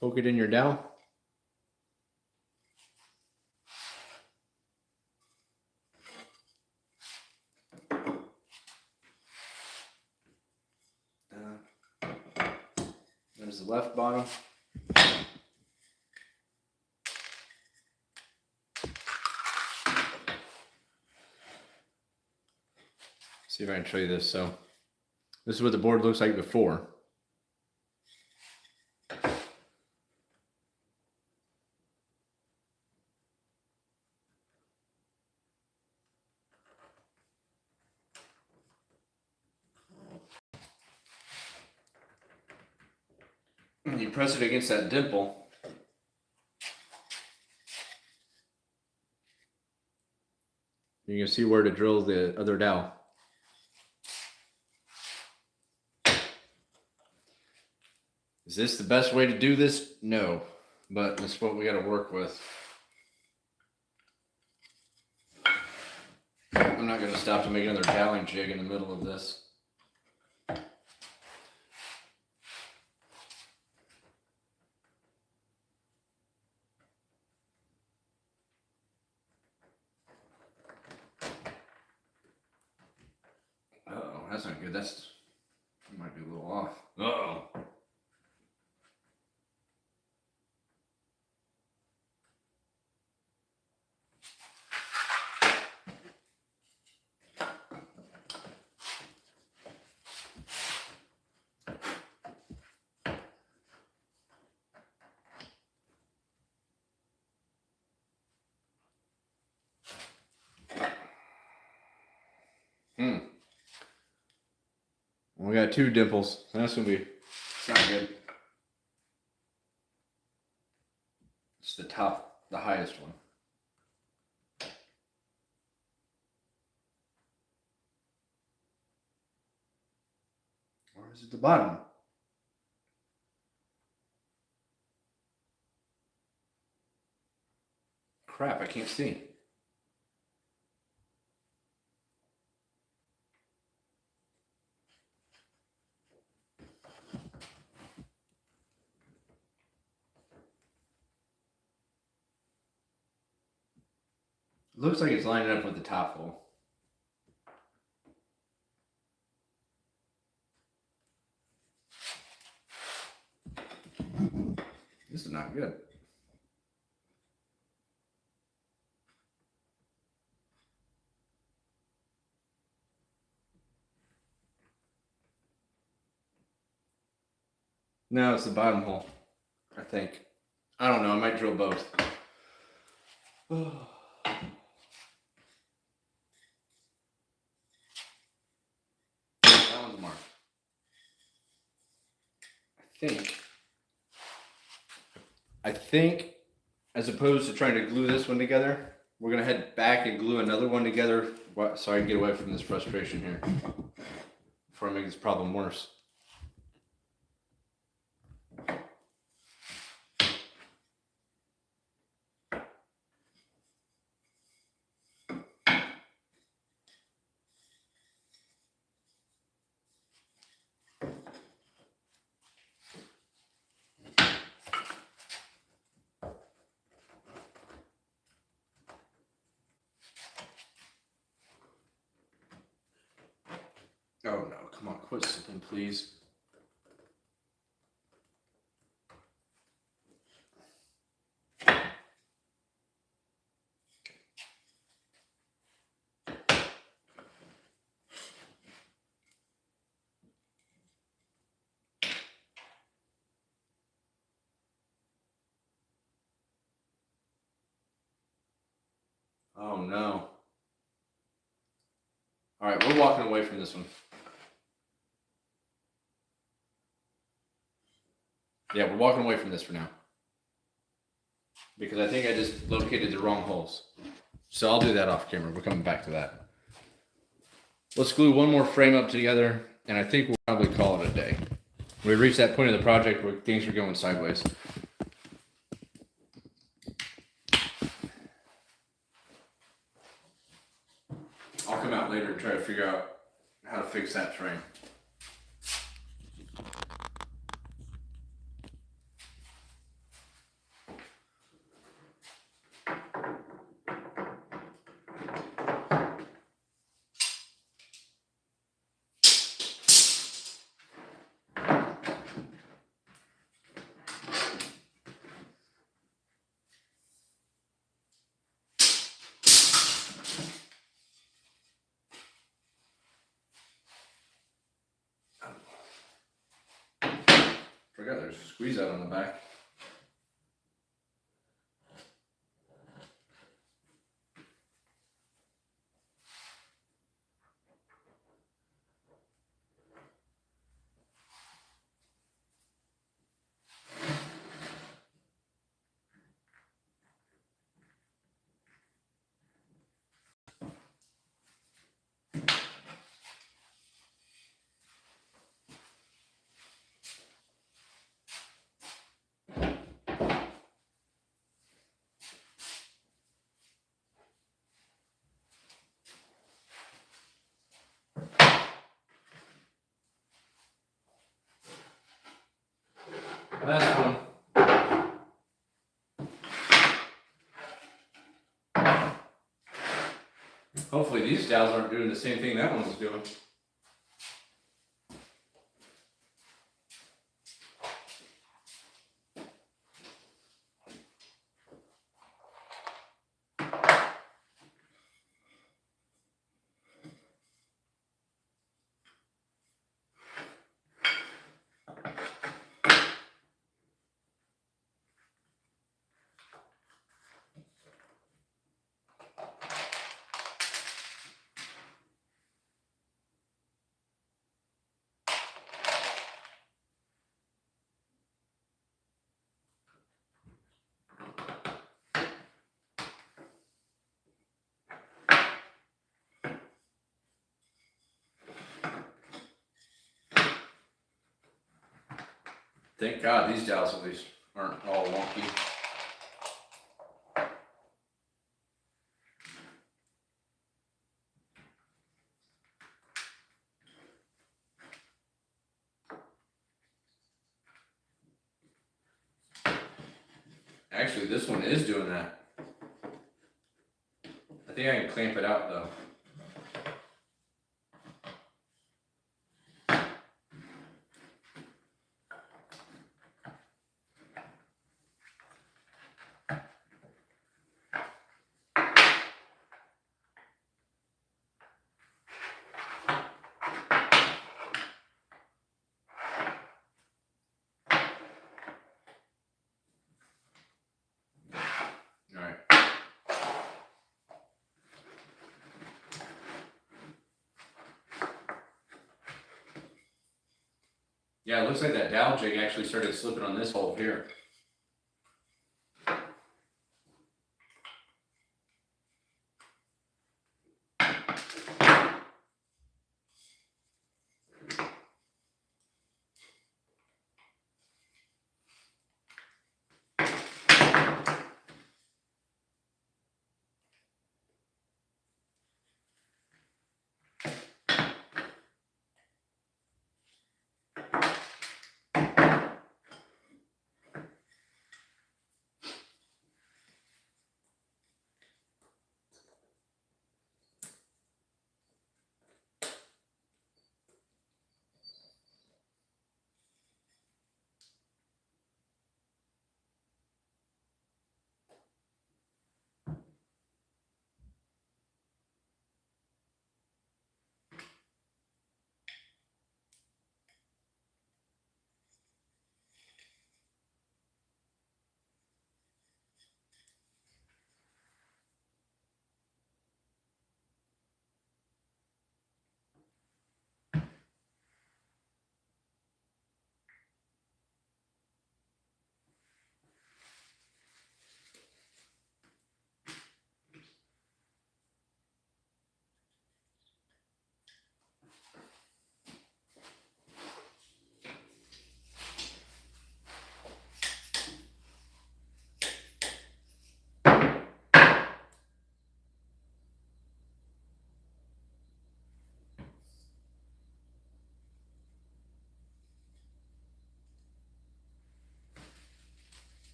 Poke it in your dowel. There's the left bottom. See if I can show you this. So this is what the board looks like before. And you press it against that dimple. You can see where to drill the other dowel. Is this the best way to do this? No, but that's what we got to work with. I'm not going to stop to make another doweling jig in the middle of this. Uh-oh, that's not good. That might be a little off. Uh-oh. We got 2 dimples. That's gonna be, it's not good. It's the top, the highest one. Or is it the bottom? Crap, I can't see. Looks like it's lining up with the top hole. This is not good. No, it's the bottom hole, I think. I don't know, I might drill both. That one's marked. I think, as opposed to trying to glue this one together, we're gonna head back and glue another one together so I can get away from this frustration here before I make this problem worse. Oh no, come on, quit slipping, please. Oh no. All right, we're walking away from this one. Yeah, we're walking away from this for now. Because I think I just located the wrong holes. So I'll do that off camera. We're coming back to that. Let's glue one more frame up together and I think we'll probably call it a day. We reached that point of the project where things are going sideways. I'll come out later and try to figure out how to fix that frame. Forgot there's a squeeze out on the back. Last one. Hopefully these dowels aren't doing the same thing that one was doing. Thank God these dowels at least aren't all wonky. Actually, this one is doing that. I think I can clamp it out though. Yeah, it looks like that dowel jig actually started slipping on this hole here.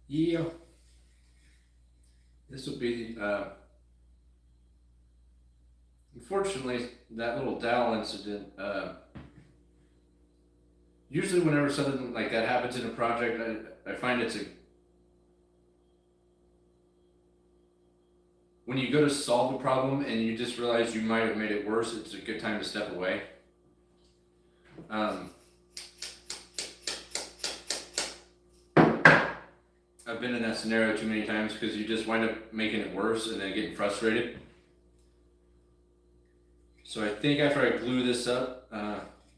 Yeah. This will be, unfortunately, that little dowel incident, usually whenever something like that happens in a project, I find when you go to solve a problem and you just realize you might have made it worse, it's a good time to step away. I've been in that scenario too many times because you just wind up making it worse and then getting frustrated. So I think after I glue this up,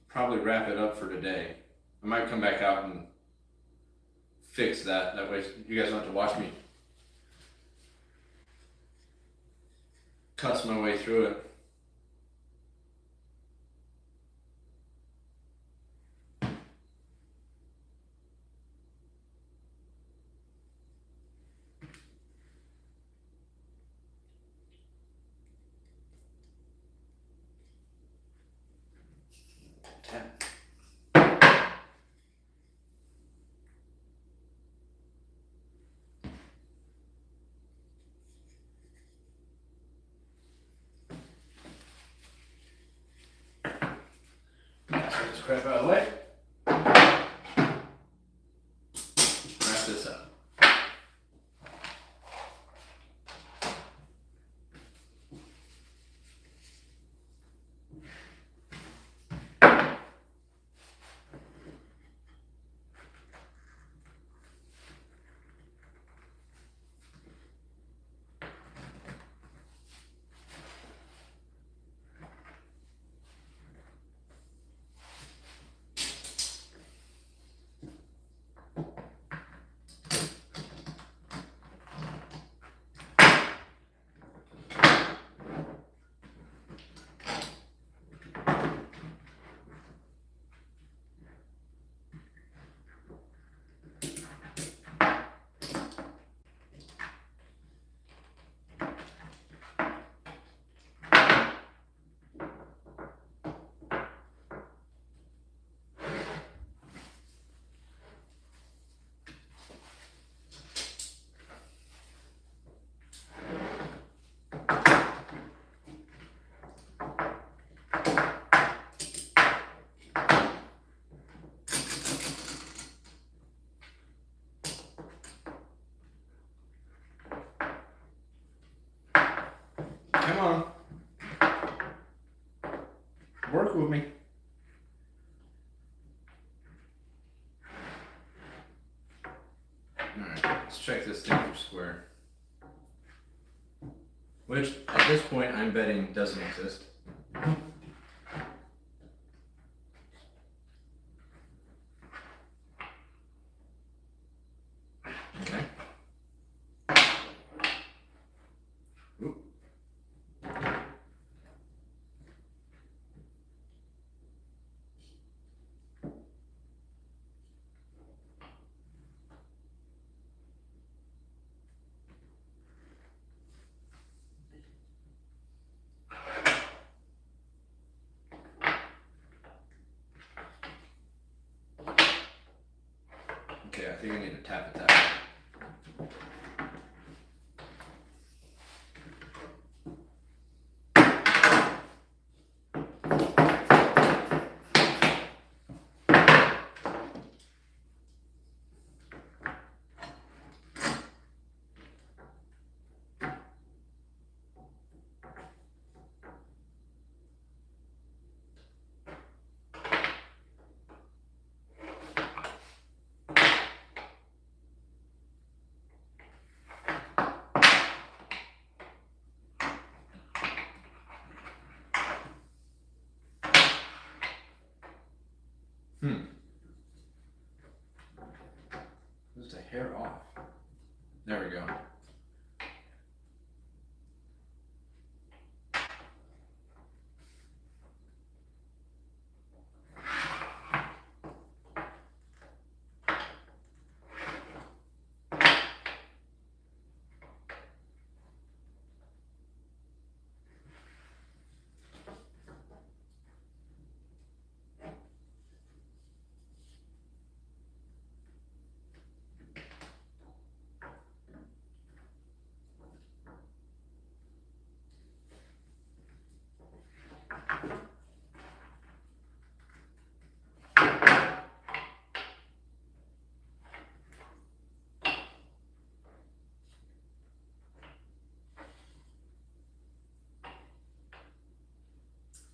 probably wrap it up for today. I might come back out and fix that. That way you guys don't have to watch me cuss my way through it. Tap. Get this crap out of the way. Wrap this up. Come on. Work with me. Alright, let's check this thing for square. Which, at this point, I'm betting doesn't exist. Okay. Oop. Okay, I think I need to tap it that way. Just a hair off. There we go.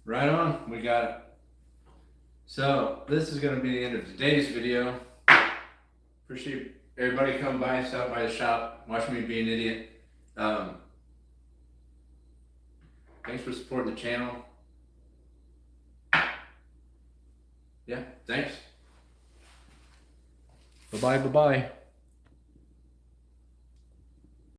Right on. We got it. So this is going to be the end of today's video. Appreciate everybody come by, stop by the shop, watch me be an idiot. Thanks for supporting the channel. Yeah, thanks. Bye-bye, bye-bye.